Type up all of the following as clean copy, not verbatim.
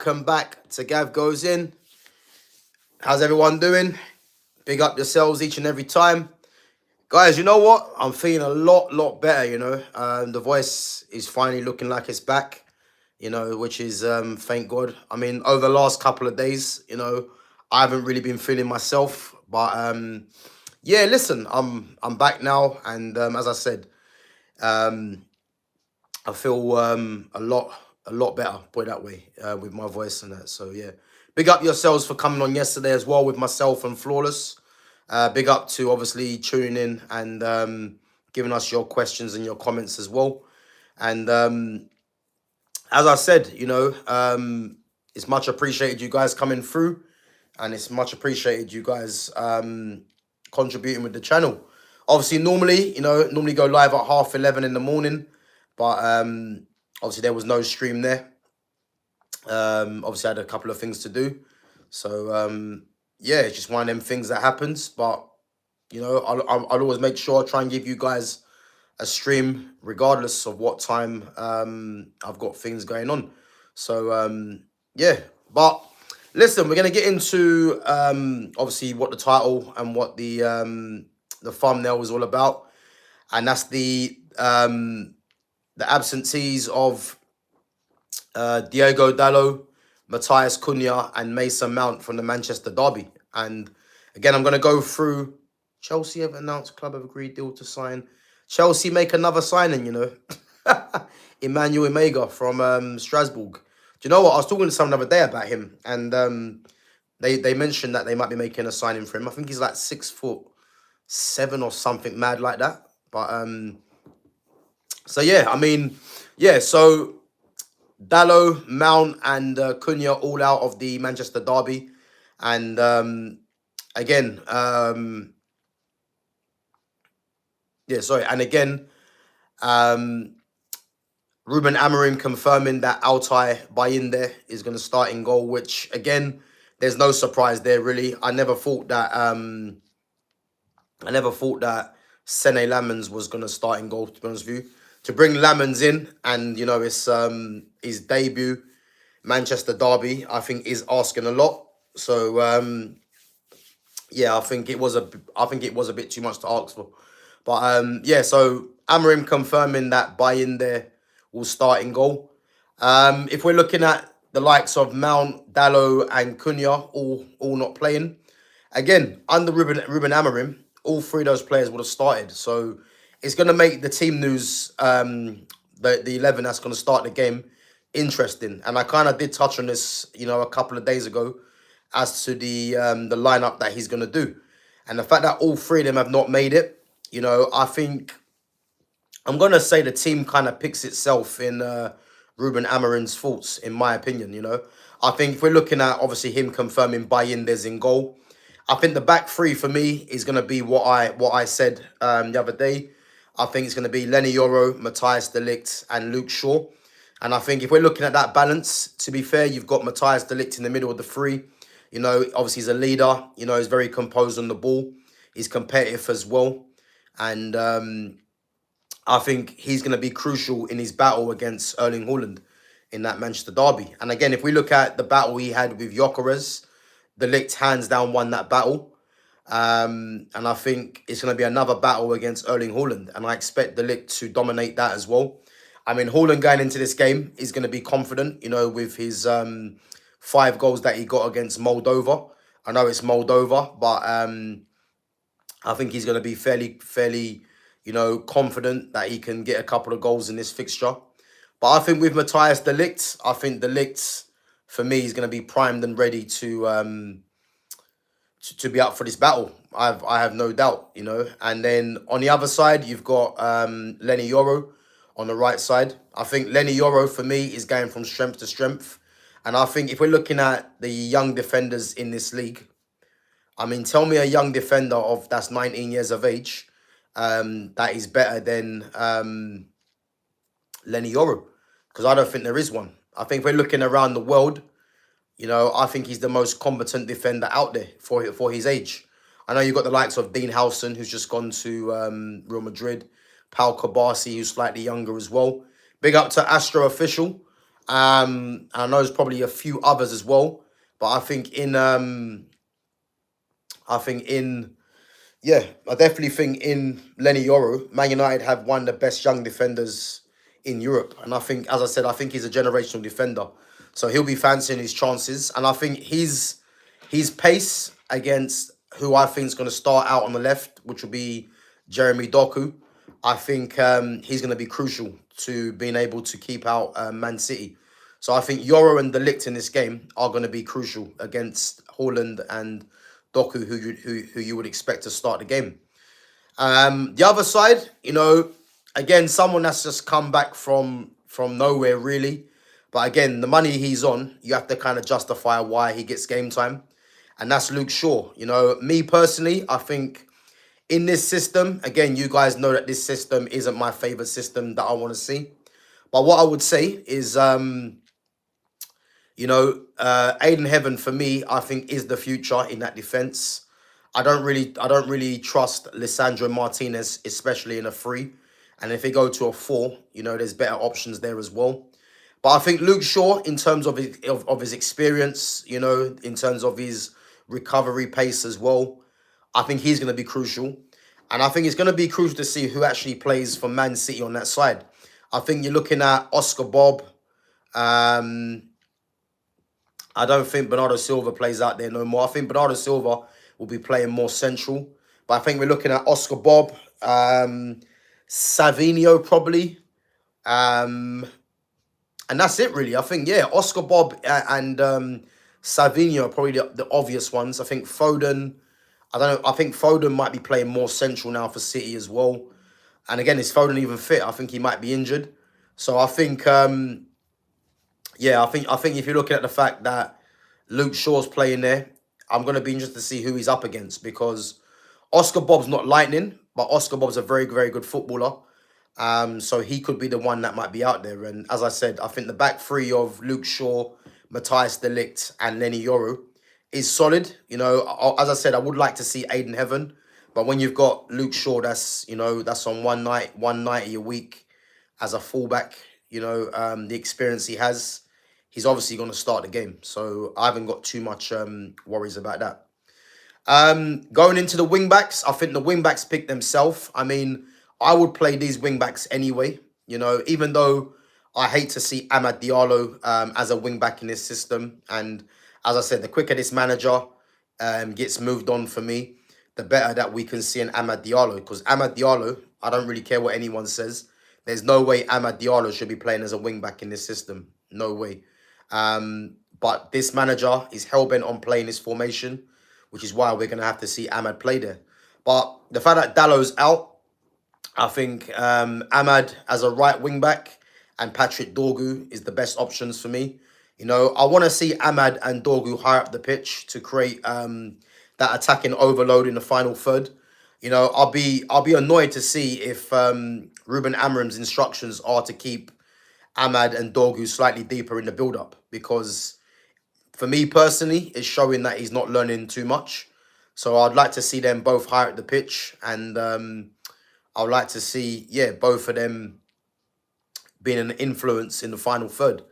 Welcome back to Gav Goes In. How's everyone doing? Big up yourselves each and every time. Guys, you know what? I'm feeling a lot better, the voice is finally looking like it's back, which is, thank God. I mean, over the last couple of days, I haven't really been feeling myself. But, yeah, listen, I'm back now. And as I said, um, I feel a lot better, put it that way, with my voice and that. So yeah, big up yourselves for coming on yesterday as well with myself and Flawless. Big up to obviously tuning in and giving us your questions and your comments as well. And as I said, it's much appreciated you guys coming through, and it's much appreciated you guys contributing with the channel. Obviously, normally go live at 11:30 in the morning, but obviously there was no stream there. Obviously I had a couple of things to do, so yeah, it's just one of them things that happens. But I'll always make sure I try and give you guys a stream regardless of what time I've got things going on. So yeah, but listen, we're gonna get into obviously what the title and what the thumbnail was all about, and that's the absentees of Diogo Dalot, Matheus Cunha, and Mason Mount from the Manchester derby. And again, I'm going to go through. Chelsea have announced club have agreed deal to sign. Chelsea make another signing, Emmanuel Omega from Strasbourg. Do you know what? I was talking to someone the other day about him, and they mentioned that they might be making a signing for him. I think he's like 6'7" or something mad like that. But so yeah, I mean, yeah, so Dalot, Mount, and Cunha all out of the Manchester derby. And again, yeah, sorry. And again, Ruben Amorim confirming that Altay Bayinde is going to start in goal, which again, there's no surprise there really. I never thought that Sene Lamens was going to start in goal, to be honest with you. To bring Lamens in, and it's his debut Manchester derby, I think is asking a lot. So yeah, I think it was a bit too much to ask for. But yeah, so Amorim confirming that Bayinde will start in goal. If we're looking at the likes of Mount, Dalot, and Cunha, all not playing, again under Ruben Amorim, all three of those players would have started. So it's going to make the team news, the 11 that's going to start the game, interesting. And I kind of did touch on this, a couple of days ago, as to the lineup that he's going to do. And the fact that all three of them have not made it, I think I'm going to say the team kind of picks itself in Ruben Amorim's faults, in my opinion, I think if we're looking at, obviously, him confirming Bayinde's in goal, I think the back three for me is going to be what I said the other day. I think it's going to be Lenny Yoro, Matthias de Ligt, and Luke Shaw. And I think if we're looking at that balance, to be fair, you've got Matthias de Ligt in the middle of the three. Obviously he's a leader. He's very composed on the ball. He's competitive as well. And I think he's going to be crucial in his battle against Erling Haaland in that Manchester derby. And again, if we look at the battle he had with Gyökeres, de Ligt hands down won that battle. And I think it's going to be another battle against Erling Haaland. And I expect de Ligt to dominate that as well. I mean, Haaland going into this game is going to be confident, with his 5 goals that he got against Moldova. I know it's Moldova, but I think he's going to be fairly, confident that he can get a couple of goals in this fixture. But I think with Matthias de Ligt, I think de Ligt, for me, is going to be primed and ready to be up for this battle. I have no doubt, And then on the other side, you've got Lenny Yoro on the right side. I think Lenny Yoro, for me, is going from strength to strength. And I think if we're looking at the young defenders in this league, I mean, tell me a young defender that's 19 years of age that is better than Lenny Yoro, because I don't think there is one. I think if we're looking around the world, I think he's the most competent defender out there for his age. I know you've got the likes of Dean Howson, who's just gone to Real Madrid. Pau Kabasi, who's slightly younger as well. Big up to Astro Official. I know there's probably a few others as well, but I think in yeah, I definitely think in Lenny Yoro, Man United have one of the best young defenders in Europe. And I think, as I said, I think he's a generational defender. So he'll be fancying his chances. And I think his pace against who I think is going to start out on the left, which will be Jeremy Doku, I think he's going to be crucial to being able to keep out Man City. So I think Yoro and Delict in this game are going to be crucial against Haaland and Doku, who you would expect to start the game. The other side, again, someone that's just come back from nowhere really. But again, the money he's on, you have to kind of justify why he gets game time. And that's Luke Shaw. Me personally, I think in this system, again, you guys know that this system isn't my favorite system that I want to see. But what I would say is, Aiden Heaven for me, I think is the future in that defense. I don't really trust Lisandro Martinez, especially in a 3. And if they go to a 4, there's better options there as well. But I think Luke Shaw, in terms of his experience, in terms of his recovery pace as well, I think he's going to be crucial. And I think it's going to be crucial to see who actually plays for Man City on that side. I think you're looking at Oscar Bob. I don't think Bernardo Silva plays out there no more. I think Bernardo Silva will be playing more central. But I think we're looking at Oscar Bob, Savinho probably. And that's it really. I think, Oscar Bob and Savinho are probably the obvious ones. I think Foden, I don't know. I think Foden might be playing more central now for City as well. And again, is Foden even fit? I think he might be injured. So I think... I think if you're looking at the fact that Luke Shaw's playing there, I'm going to be interested to see who he's up against, because Oscar Bob's not lightning, but Oscar Bob's a very, very good footballer. So he could be the one that might be out there. And as I said, I think the back 3 of Luke Shaw, Matthias de Ligt and Lenny Yoro is solid. As I said, I would like to see Aiden Heaven, but when you've got Luke Shaw, that's on 190 a week as a fullback, the experience he has, he's obviously going to start the game. So I haven't got too much worries about that. Going into the wing-backs, I think the wing-backs pick themselves. I mean, I would play these wing-backs anyway, even though I hate to see Amad Diallo as a wing-back in this system. And as I said, the quicker this manager gets moved on for me, the better that we can see an Amad Diallo. Because Amad Diallo, I don't really care what anyone says, there's no way Amad Diallo should be playing as a wing-back in this system. No way. But this manager is hell-bent on playing this formation, which is why we're going to have to see Amad play there. But the fact that Dalot's out, I think Amad as a right wing-back and Patrick Dorgu is the best options for me. I want to see Amad and Dorgu higher up the pitch to create that attacking overload in the final third. I'll be annoyed to see if Ruben Amorim's instructions are to keep Amad and Dorgu slightly deeper in the build-up, because for me personally, it's showing that he's not learning too much. So I'd like to see them both higher at the pitch, and I'd like to see, both of them being an influence in the final third.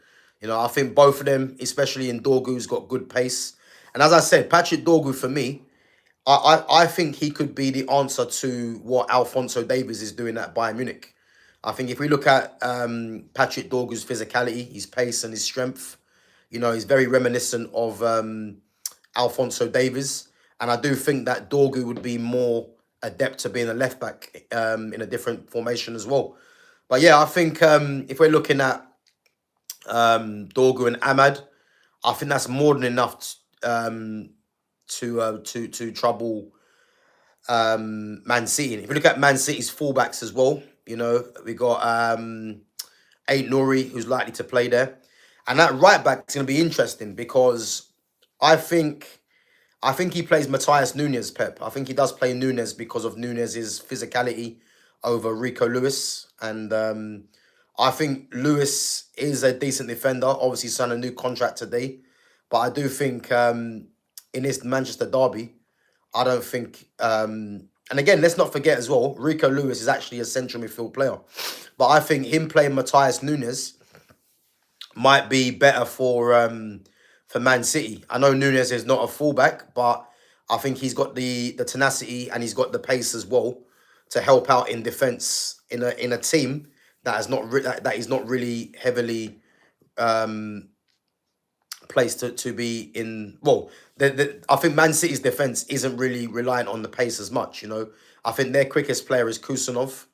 I think both of them, especially in Dorgu's got good pace. And as I said, Patrick Dorgu, for me, I think he could be the answer to what Alphonso Davies is doing at Bayern Munich. I think if we look at Patrick Dorgu's physicality, his pace and his strength, he's very reminiscent of Alphonso Davies. And I do think that Dorgu would be more adept to being a left-back in a different formation as well. But I think if we're looking at Dorgu and Amad, I think that's more than enough to trouble Man City. And if you look at Man City's fullbacks as well, we got Ait Nouri, who's likely to play there. And that right back is going to be interesting, because I think he plays Matthias Nunes, Pep. I think he does play Nunes because of Nunes' physicality over Rico Lewis. And I think Lewis is a decent defender. Obviously signed a new contract today. But I do think in this Manchester derby, I don't think... and again, let's not forget as well, Rico Lewis is actually a central midfield player. But I think him playing Matthias Nunes might be better for Man City. I know Nunez is not a fullback, but I think he's got the tenacity and he's got the pace as well to help out in defence in a team that is not that is not really heavily placed to be in. Well, I think Man City's defence isn't really reliant on the pace as much. You know, I think their quickest player is Kusanov,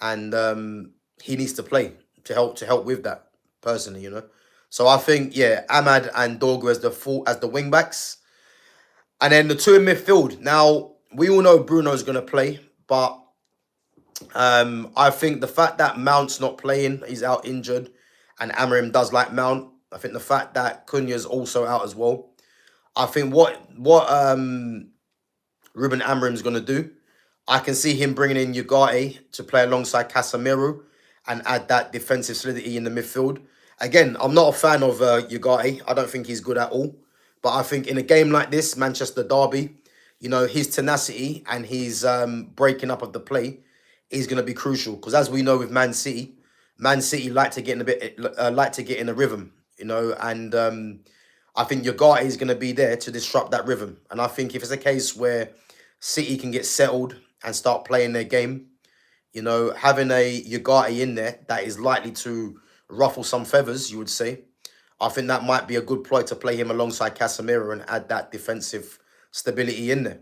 and he needs to play to help with that personally. You know, so I think yeah, Ahmad and Diogo as the wing backs, and then the two in midfield. Now we all know Bruno's going to play, but I think the fact that Mount's not playing, he's out injured, and Amorim does like Mount. I think the fact that Cunha's also out as well. I think what Ruben Amorim's going to do, I can see him bringing in Ugarte to play alongside Casemiro and add that defensive solidity in the midfield. Again, I'm not a fan of Ugarte. I don't think he's good at all. But I think in a game like this, Manchester Derby, you know, his tenacity and his breaking up of the play is going to be crucial. Because as we know with Man City like to get in a rhythm, you know, and I think Ugarte is going to be there to disrupt that rhythm. And I think if it's a case where City can get settled and start playing their game, you know, having a Ugarte in there that is likely to ruffle some feathers, you would say, I think that might be a good ploy to play him alongside Casemiro and add that defensive stability in there.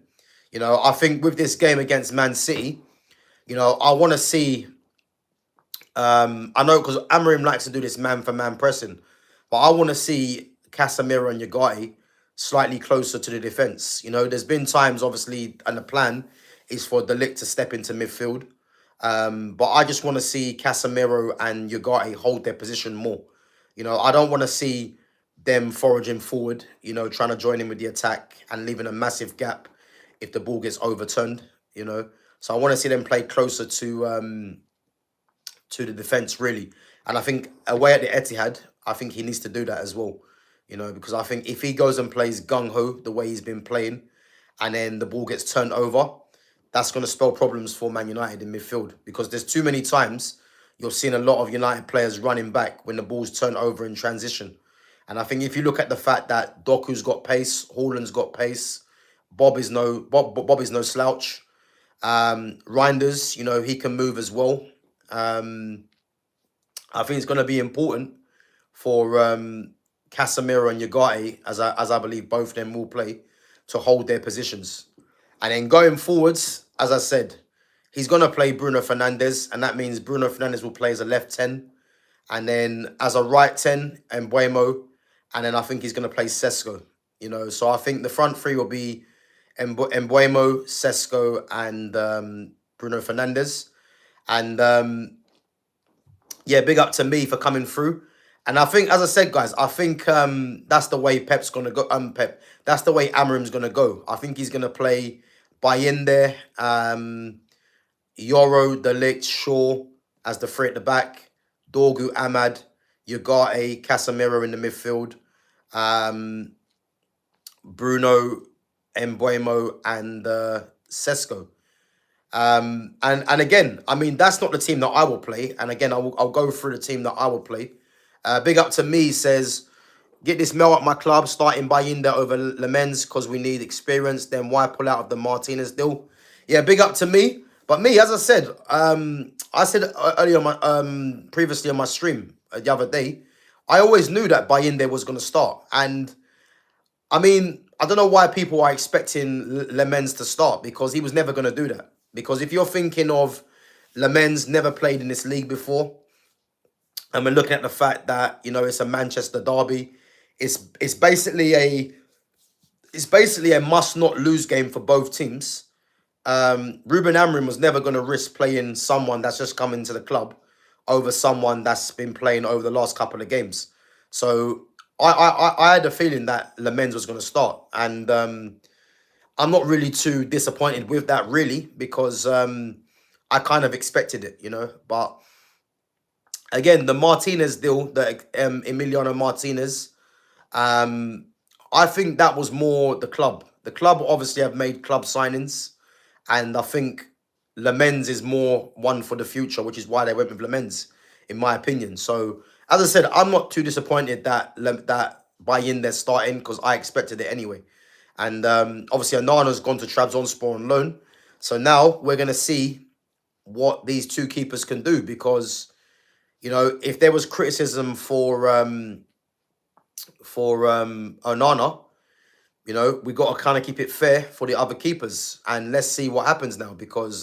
You know, I think with this game against Man City, you know, I want to see, I know because Amorim likes to do this man-for-man pressing, but I want to see Casemiro and Ugarte slightly closer to the defence. You know, there's been times, obviously, and the plan is for Dalot to step into midfield. But I just want to see Casemiro and Ugarte hold their position more. You know, I don't want to see them foraging forward, you know, trying to join in with the attack and leaving a massive gap if the ball gets overturned, you know. So I want to see them play closer to the defence, really. And I think away at the Etihad, I think he needs to do that as well, you know, because I think if he goes and plays gung-ho the way he's been playing and then the ball gets turned over, that's going to spell problems for Man United in midfield because there's too many times you're seeing a lot of United players running back when the ball's turned over in transition. And I think if you look at the fact that Doku's got pace, Haaland's got pace, Bob is no slouch. Reinders, you know, he can move as well. I think it's going to be important for Casemiro and Ugarte, as I believe both of them will play, to hold their positions. And then going forwards, as I said, he's going to play Bruno Fernandes, and that means Bruno Fernandes will play as a left 10, and then as a right 10, Mbeumo, and then I think he's going to play Sesko. You know, so I think the front three will be Mbeumo, Sesko, and Bruno Fernandes. And yeah, big up to me for coming through. And I think, as I said, guys, I think that's the way Pep's going to go. That's the way Amorim's going to go. I think he's going to play Bayende, Yoro, De Ligt, Shaw as the three at the back, Dorgu, Ahmad, Ugarte, Casemiro in the midfield, Bruno, Mbeumo, and Sesko. And again, I mean, that's not the team that I will play. And again, I'll go through the team that I will play. Big up to me says, get this Mel at my club, starting Bayinda over Lemens because we need experience. Then why pull out of the Martinez deal? Yeah, big up to me. But me, as I said earlier on my, previously on my stream the other day, I always knew that Bayinda was going to start. And I mean, I don't know why people are expecting Lemens to start because he was never going to do that. Because if you're thinking of Lemens never played in this league before, and we're looking at the fact that, you know, it's a Manchester derby, it's basically a must not lose game for both teams. Ruben Amorim was never going to risk playing someone that's just come into the club over someone that's been playing over the last couple of games. So I had a feeling that Lemens was going to start, and I'm not really too disappointed with that, really, because I kind of expected it, you know. But again, the Martinez deal, the Emiliano Martinez, I think that was more the club. The club obviously have made club signings, and I think Lemens is more one for the future, which is why they went with Lemens, in my opinion. So as I said, I'm not too disappointed that Bayinder's starting because I expected it anyway. And obviously, Anana's gone to Trabzonspor on loan. So now we're going to see what these two keepers can do because, you know, if there was criticism for Onana, you know, we got to kind of keep it fair for the other keepers. And let's see what happens now because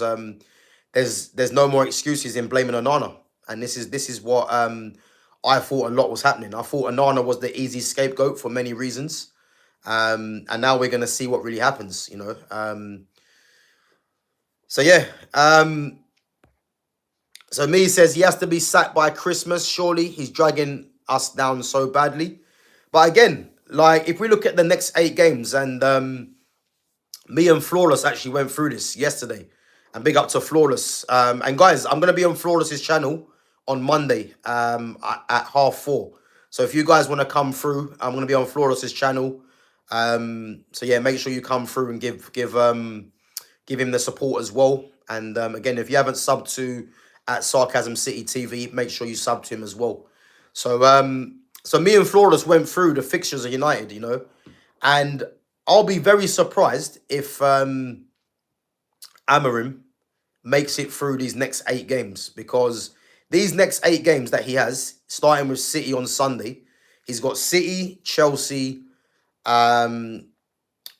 there's no more excuses in blaming Onana. And this is what I thought a lot was happening. I thought Onana was the easy scapegoat for many reasons. And now we're going to see what really happens, you know. So, yeah. So, me says he has to be sacked by Christmas. Surely he's dragging us down so badly. But again, like, if we look at the next 8 games, and me and Flawless actually went through this yesterday. And big up to Flawless. And guys, I'm going to be on Flawless's channel on Monday at 4:30. So if you guys want to come through, I'm going to be on Flawless's channel. So yeah, make sure you come through and give him the support as well. And again, if you haven't subbed to at Sarcasm City TV, make sure you sub to him as well. So so me and Flawless went through the fixtures of United, you know, and I'll be very surprised if Amorim makes it through these next 8 games because these next 8 games that he has, starting with City on Sunday, he's got City, Chelsea,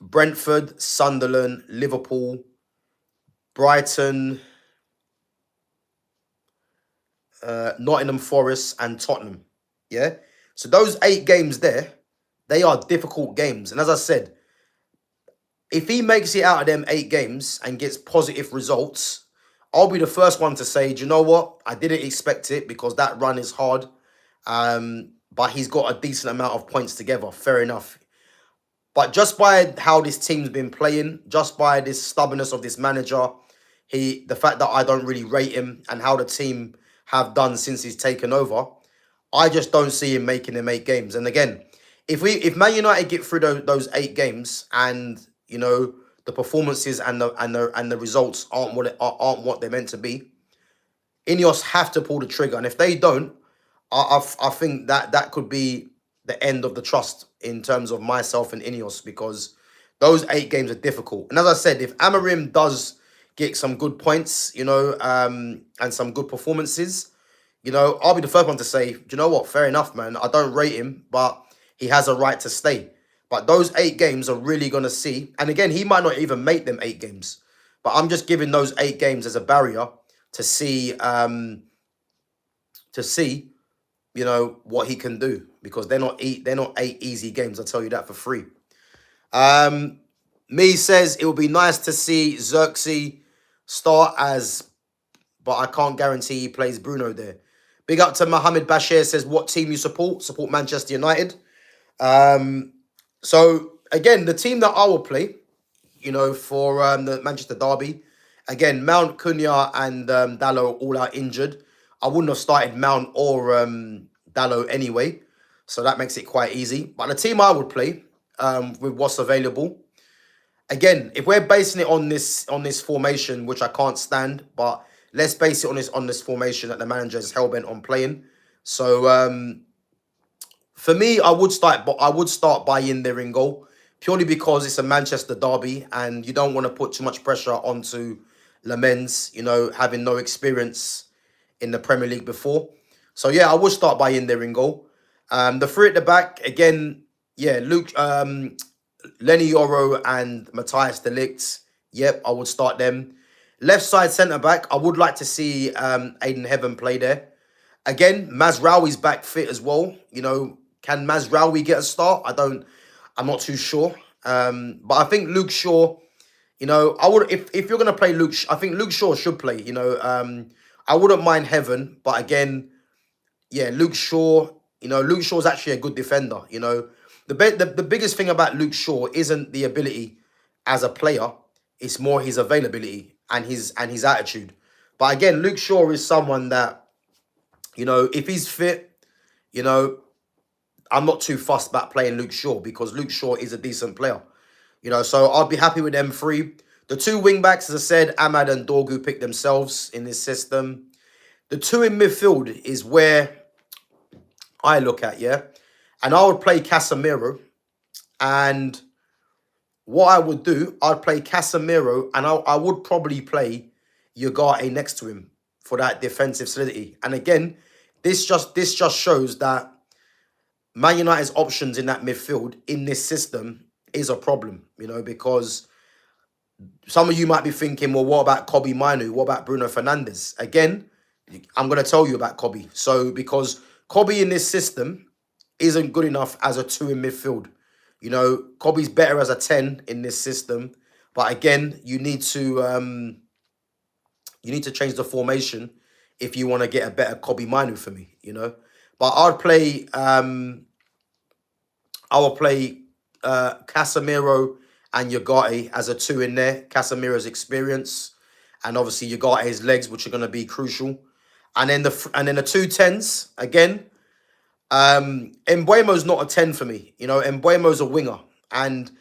Brentford, Sunderland, Liverpool, Brighton, Nottingham Forest, and Tottenham. Yeah? So those 8 games there, they are difficult games. And as I said, if he makes it out of them 8 games and gets positive results, I'll be the first one to say, do you know what? I didn't expect it because that run is hard. But he's got a decent amount of points together. Fair enough. But just by how this team's been playing, just by this stubbornness of this manager, the fact that I don't really rate him and how the team have done since he's taken over, I just don't see him making them 8 games. And again, if Man United get through those 8 games and, you know, the performances and the results aren't what they're meant to be, Ineos have to pull the trigger. And if they don't, I think that could be the end of the trust in terms of myself and Ineos because those 8 games are difficult. And as I said, if Amorim does get some good points, you know, and some good performances, you know, I'll be the first one to say, do you know what? Fair enough, man. I don't rate him, but he has a right to stay. But those 8 games are really going to see. And again, he might not even make them 8 games. But I'm just giving those 8 games as a barrier to see, you know, what he can do. Because they're not 8 easy games. I'll tell you that for free. Me says it would be nice to see Xerxes start but I can't guarantee he plays Bruno there. Big up to Mohammed Bashir says, what team you support? Support Manchester United. So, again, the team that I will play, you know, for the Manchester derby, again, Mount, Cunha, and Dalot all are injured. I wouldn't have started Mount or Dalot anyway, so that makes it quite easy. But the team I would play with what's available, again, if we're basing it on this formation, which I can't stand, but let's base it on this formation that the manager is hellbent on playing. So for me, I would start Bayindir in goal purely because it's a Manchester derby and you don't want to put too much pressure onto Lamens, you know, having no experience in the Premier League before. So yeah, I would start Bayindir in goal. The 3 at the back again, yeah, Luke, Lenny Yoro and Matthias de Ligt. Yep, I would start them. Left side centre back, I would like to see Aiden Heaven play there. Again, Mazraoui's back fit as well. You know, can Mazraoui get a start? I'm not too sure. But I think Luke Shaw, you know, I would if you're gonna play Luke, I think Luke Shaw should play. You know, I wouldn't mind Heaven, but again, yeah, Luke Shaw. You know, Luke Shaw's actually a good defender. You know, the biggest thing about Luke Shaw isn't the ability as a player; it's more his availability and his attitude. But again, Luke Shaw is someone that, you know, if he's fit, you know, I'm not too fussed about playing Luke Shaw because Luke Shaw is a decent player. You know, so I'll be happy with them 3. The 2 wing backs, as I said, Ahmad and Dorgu pick themselves in this system. The 2 in midfield is where I look at, yeah? And I would play Casemiro, and what I would do, I'd play Casemiro, and I would probably play Ugarte next to him for that defensive solidity. And again, this just shows that Man United's options in that midfield in this system is a problem, because some of you might be thinking, well, what about Kobbie Mainoo? What about Bruno Fernandes? Again, I'm going to tell you about Kobbie. So, because Kobbie in this system isn't good enough as a 2 in midfield. Kobbie's better as a 10 in this system. But again, you need to change the formation if you want to get a better Kobbie Mainoo for me, But I will play Casemiro and Ugarte as a 2 in there. Casemiro's experience, and obviously Ugarte's legs, which are going to be crucial. And then the 2 10s again. Mbeumo's not a 10 for me. Mbeumo's a winger, and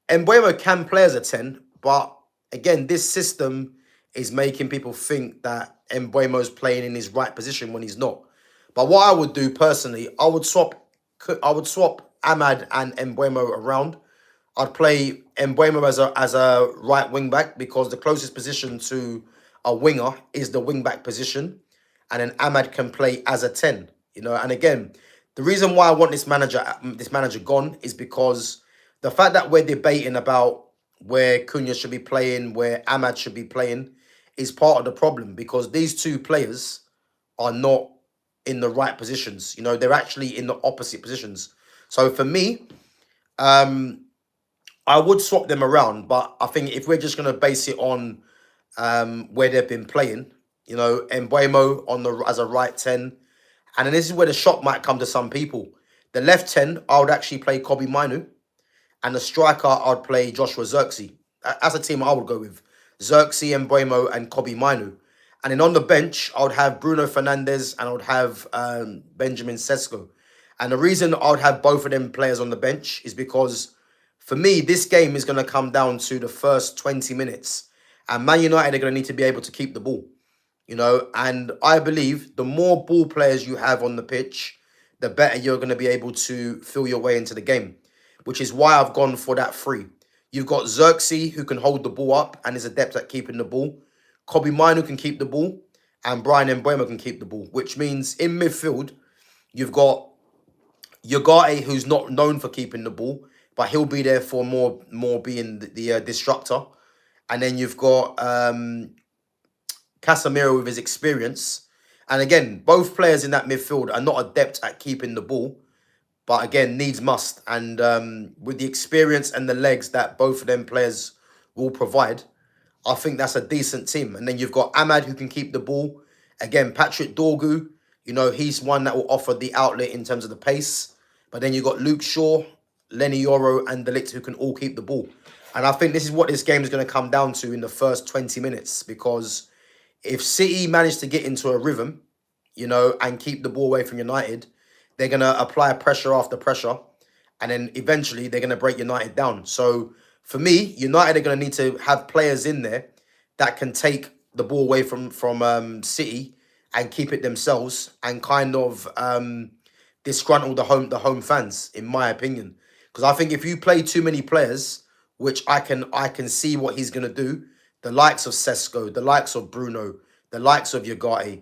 Mbeumo can play as a 10, but again, this system is making people think that Mbeumo's playing in his right position when he's not. But what I would do personally, I would swap Ahmad and Mbeumo around. I'd play Mbeumo as a right wing back, because the closest position to a winger is the wing back position, and then Ahmad can play as a 10. And again, the reason why I want this manager gone is because the fact that we're debating about where Cunha should be playing, where Ahmad should be playing, is part of the problem, because these 2 players are not in the right positions. They're actually in the opposite positions. So for me, I would swap them around, but I think if we're just going to base it on where they've been playing, Mbeumo as a right 10, and then this is where the shock might come to some people. The left 10, I would actually play Kobbie Mainoo, and the striker, I'd play Joshua Zirkzee. As a team, I would go with Zirkzee, Mbeumo, and Kobbie Mainoo. And then on the bench, I would have Bruno Fernandes, and I would have Benjamin Sesko. And the reason I would have both of them players on the bench is because, for me, this game is going to come down to the first 20 minutes. And Man United are going to need to be able to keep the ball. And I believe the more ball players you have on the pitch, the better you're going to be able to feel your way into the game, which is why I've gone for that 3. You've got Zirkzee, who can hold the ball up and is adept at keeping the ball. Kobbie Mainoo can keep the ball, and Brian Mbeumo can keep the ball, which means in midfield, you've got Ugarte, who's not known for keeping the ball, but he'll be there for more being the disruptor. And then you've got Casemiro with his experience. And again, both players in that midfield are not adept at keeping the ball, but again, needs must. And with the experience and the legs that both of them players will provide, I think that's a decent team. And then you've got Ahmad, who can keep the ball. Again, Patrick Dorgu, he's one that will offer the outlet in terms of the pace. But then you've got Luke Shaw, Lenny Yoro, and Dalot, who can all keep the ball. And I think this is what this game is going to come down to in the first 20 minutes, because if City manage to get into a rhythm, and keep the ball away from United, they're going to apply pressure after pressure, and then eventually they're going to break United down. So for me, United are going to need to have players in there that can take the ball away from City and keep it themselves, and kind of disgruntle the home fans, in my opinion. Because I think if you play too many players, which I can see what he's going to do, the likes of Sesko, the likes of Bruno, the likes of Ugarte,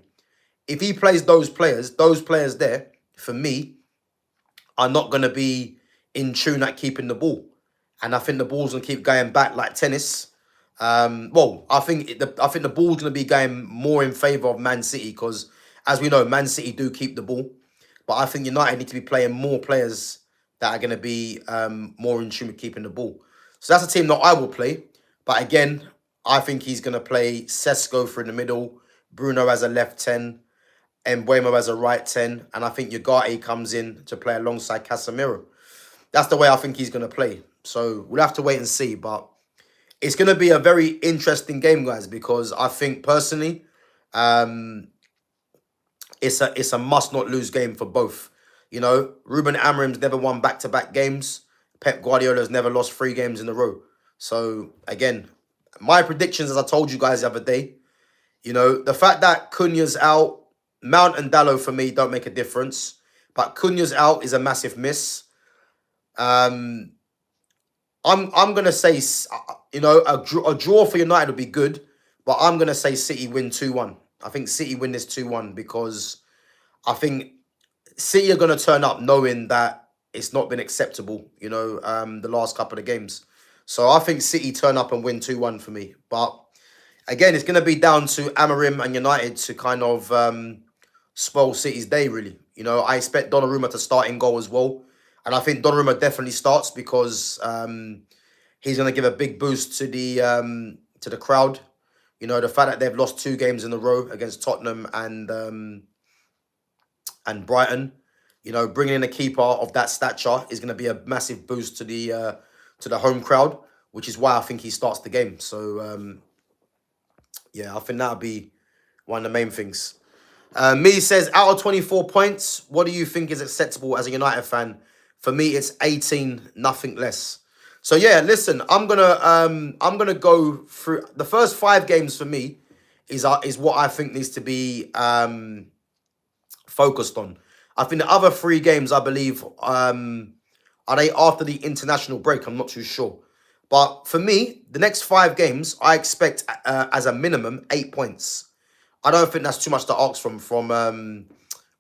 if he plays those players there, for me, are not going to be in tune at keeping the ball. And I think the ball's going to keep going back like tennis. I think the ball's going to be going more in favour of Man City, because, as we know, Man City do keep the ball. But I think United need to be playing more players that are going to be more in tune with keeping the ball. So that's a team that I will play. But again, I think he's going to play Sesko for in the middle, Bruno as a left 10, Mbeumo as a right 10, and I think Ugarte comes in to play alongside Casemiro. That's the way I think he's going to play. So we'll have to wait and see. But it's going to be a very interesting game, guys, because I think personally, it's a must-not-lose game for both. Ruben Amorim's never won back-to-back games. Pep Guardiola's never lost 3 games in a row. So, again, my predictions, as I told you guys the other day, the fact that Cunha's out, Mount and Dalot, for me, don't make a difference. But Cunha's out is a massive miss. Um, I'm gonna say a draw for United would be good, but I'm gonna say City win 2-1. I think City win this 2-1 because I think City are gonna turn up knowing that it's not been acceptable. The last couple of games. So I think City turn up and win 2-1 for me. But again, it's gonna be down to Amorim and United to kind of spoil City's day. Really, I expect Donnarumma to start in goal as well, and I think Donnarumma definitely starts because he's going to give a big boost to the crowd. The fact that they've lost 2 games in a row against Tottenham and Brighton, bringing in a keeper of that stature is going to be a massive boost to the home crowd, which is why I think he starts the game. So yeah, I think that'll be one of the main things. Me says, out of 24 points, what do you think is acceptable as a United fan? For me, it's 18, nothing less. So yeah, listen, I'm gonna go through the first 5 games for me is what I think needs to be focused on. I think the other 3 games, I believe, are they after the international break? I'm not too sure. But for me, the next 5 games, I expect as a minimum 8 points. I don't think that's too much to ask from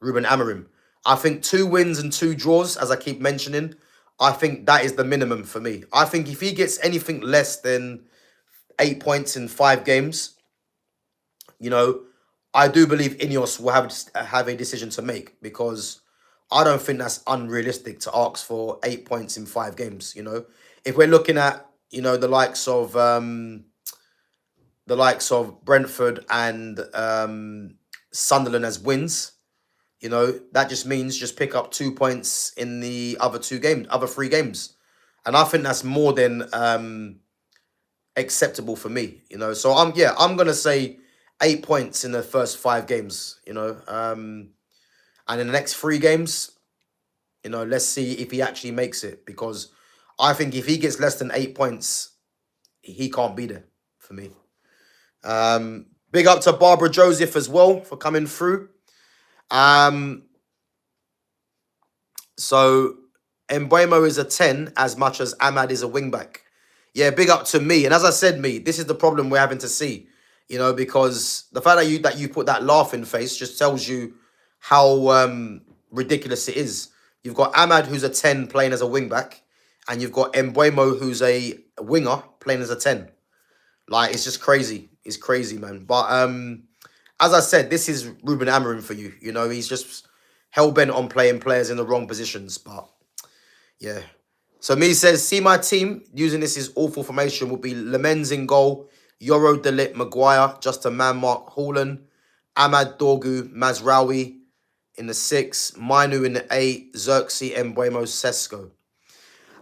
Ruben Amorim. I think 2 wins and 2 draws, as I keep mentioning, I think that is the minimum for me. I think if he gets anything less than 8 points in 5 games, I do believe Ineos will have a decision to make because I don't think that's unrealistic to ask for 8 points in 5 games. If we're looking at the likes of Brentford and Sunderland as wins, that just means just pick up 2 points in the other 3 games. And I think that's more than acceptable for me, So I'm going to say 8 points in the first 5 games, and in the next 3 games, let's see if he actually makes it, because I think if he gets less than 8 points, he can't be there for me. Big up to Barbara Joseph as well for coming through. So Mbeumo is a 10 as much as Ahmad is a wingback. Yeah, big up to me. And as I said, this is the problem we're having to see, because the fact that you put that laughing face just tells you how ridiculous it is. You've got Ahmad, who's a 10 playing as a wingback, and you've got Mbeumo, who's a winger playing as a 10. Like, it's just crazy. It's crazy, man. But as I said, this is Ruben Amorim for you. He's just hell-bent on playing players in the wrong positions. But, yeah. So, me says, see my team using this awful formation will be Lemens in goal, Yoro, Dalot, Maguire, just a man-mark, Haaland, Ahmad, Dorgu, Mazraoui in the 6, Mainu in the 8, Xerxes, Mbeumo, Sesko.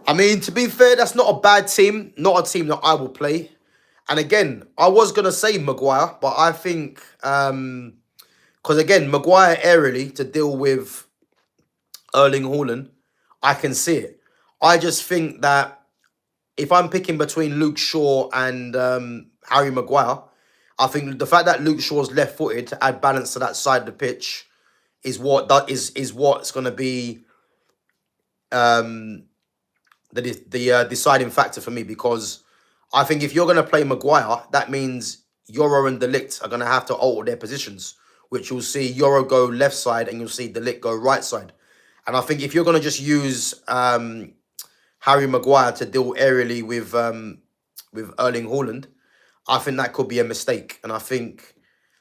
I mean, to be fair, that's not a bad team. Not a team that I will play. And again, I was going to say Maguire, but I think, because again, Maguire aerially to deal with Erling Haaland, I can see it. I just think that if I'm picking between Luke Shaw and Harry Maguire, I think the fact that Luke Shaw's left-footed to add balance to that side of the pitch is what's going to be the deciding factor for me, because I think if you're going to play Maguire, that means Yoro and Dalot are going to have to alter their positions, which you'll see Yoro go left side and you'll see Dalot go right side. And I think if you're going to just use Harry Maguire to deal aerially with Erling Haaland, I think that could be a mistake. And I think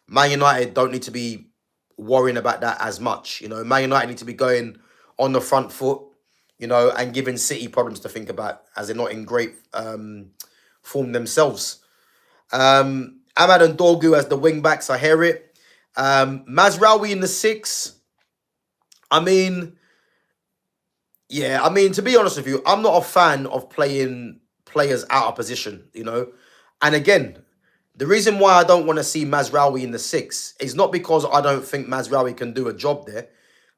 Man United don't need to be worrying about that as much. Man United need to be going on the front foot, and giving City problems to think about, as they're not in great form themselves. Ahmad and Dorgu as the wing backs, I hear it. Mazraoui in the 6. I mean, to be honest with you, I'm not a fan of playing players out of position, And again, the reason why I don't want to see Mazraoui in the 6 is not because I don't think Mazraoui can do a job there.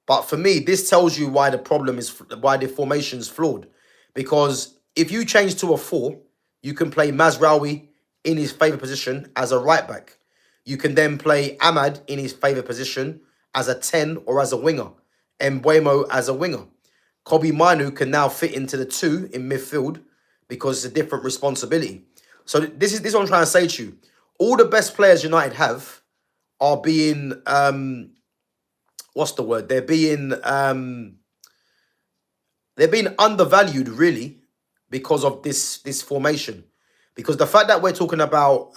But for me, this tells you why the formation's flawed. Because if you change to a 4, you can play Mazraoui in his favourite position as a right back. You can then play Ahmad in his favourite position as a 10 or as a winger. Mbuemo as a winger. Kobe Manu can now fit into the 2 in midfield because it's a different responsibility. So this is what I'm trying to say to you. All the best players United have are being what's the word? They're being undervalued really because of this formation. Because the fact that we're talking about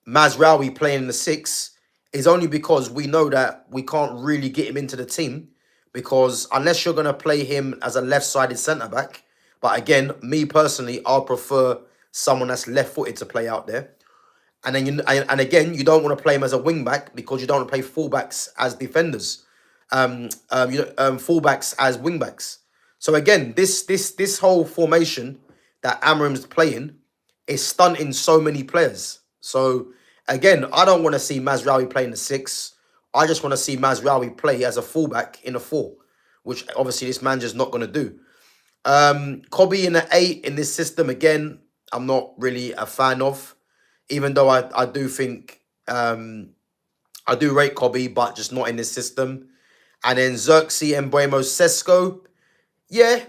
Mazraoui playing in the 6 is only because we know that we can't really get him into the team, because unless you're going to play him as a left-sided centre-back, but again, me personally, I'll prefer someone that's left-footed to play out there. And then and again, you don't want to play him as a wing-back because you don't want to play fullbacks as defenders, fullbacks as wing-backs. So again, this whole formation that Amorim's playing is stunting so many players. So again, I don't want to see Mazraoui play in the 6. I just want to see Mazraoui play as a fullback in a 4, which obviously this manager's not going to do. Kobe in an 8 in this system, again, I'm not really a fan of, even though I do think, I do rate Kobe, but just not in this system. And then Xerxes, Mbuemo, Sesko, yeah,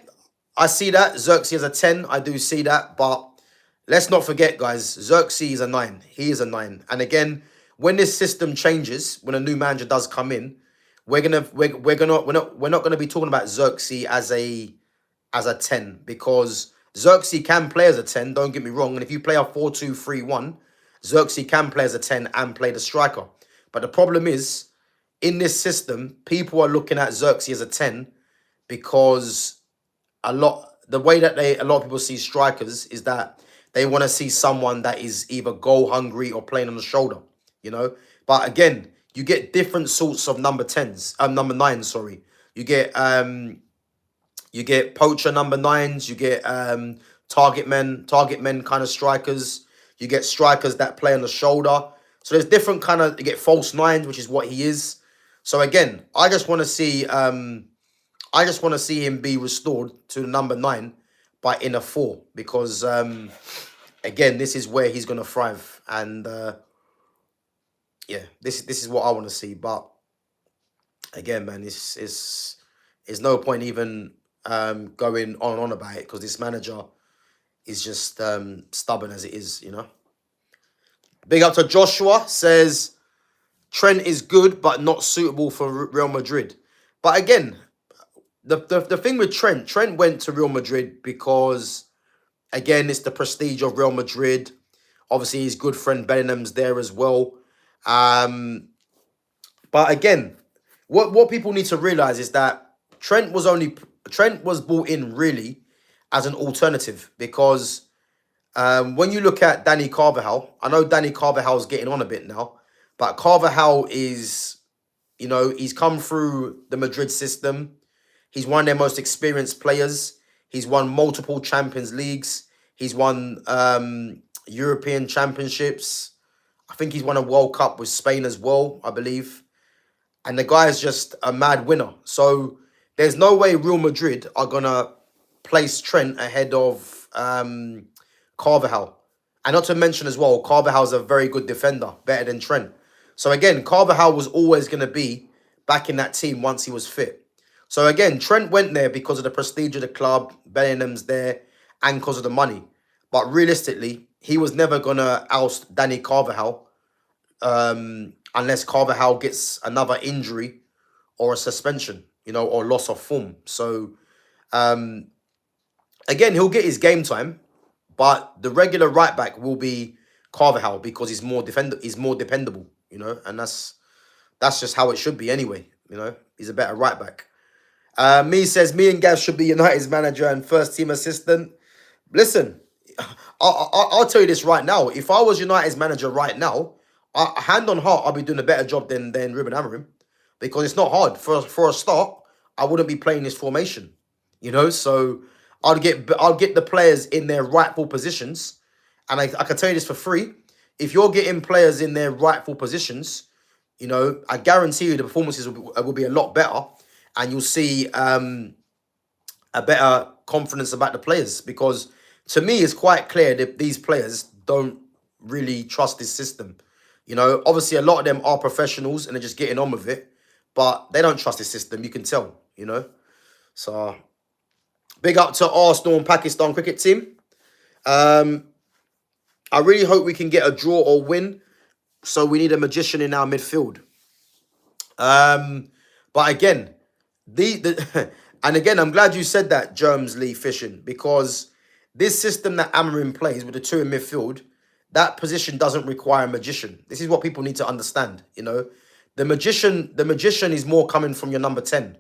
I see that. Xerxes as a 10, I do see that, but let's not forget, guys, Xerxes is a 9. He is a 9. And again, when this system changes, when a new manager does come in, we're not gonna be talking about Xerxes as a 10, because Xerxes can play as a 10, don't get me wrong. And if you play a 4-2-3-1, Xerxes can play as a 10 and play the striker. But the problem is, in this system, people are looking at Xerxes as a 10 because a lot of people see strikers is that they want to see someone that is either goal hungry or playing on the shoulder, you know. But again, you get different sorts of number 9s, sorry. You get poacher number 9s, you get target men kind of strikers, you get strikers that play on the shoulder. So there's different kind of, you get false 9s, which is what he is. So again, I just want to see him be restored to the number 9, but in a 4, because again, this is where he's going to thrive. And yeah, this is what I want to see. But again, man, it's no point even going on and on about it, because this manager is just stubborn as it is, you know. Big up to Joshua, says Trent is good but not suitable for Real Madrid. But again, the thing with Trent went to Real Madrid because, again, it's the prestige of Real Madrid. Obviously, his good friend Bellingham's there as well. But again, what people need to realize is that Trent was brought in really as an alternative, because when you look at Danny Carvajal, I know Danny Carvajal's getting on a bit now, but Carvajal is, you know, he's come through the Madrid system. He's one of their most experienced players. He's won multiple Champions Leagues. He's won European Championships. I think he's won a World Cup with Spain as well, I believe. And the guy is just a mad winner. So there's no way Real Madrid are going to place Trent ahead of Carvajal. And not to mention as well, Carvajal's a very good defender, better than Trent. So again, Carvajal was always going to be back in that team once he was fit. So again, Trent went there because of the prestige of the club, Bellingham's there, and because of the money. But realistically, he was never going to oust Danny Carvajal unless Carvajal gets another injury or a suspension, you know, or loss of form. So again, he'll get his game time, but the regular right back will be Carvajal because he's more dependable, you know, and that's just how it should be anyway. You know, he's a better right back. Me says, me and Gav should be United's manager and first team assistant. Listen, I'll tell you this right now. If I was United's manager right now, hand on heart, I'll be doing a better job than Ruben Amorim, because it's not hard. For a start, I wouldn't be playing this formation, you know. So I'll get the players in their rightful positions, and I can tell you this for free. If you're getting players in their rightful positions, you know, I guarantee you the performances will be a lot better, and you'll see a better confidence about the players, because to me, it's quite clear that these players don't really trust this system. You know, obviously, a lot of them are professionals and they're just getting on with it. but they don't trust the system. You can tell, you know. So big up to Arsenal and Pakistan cricket team. I really hope we can get a draw or win. So we need a magician in our midfield. But again, the and again, I'm glad you said that, Germs Lee Fishing, because this system that Amarin plays with the two in midfield, that position doesn't require a magician. This is what people need to understand. You know, the magician is more coming from your number 10.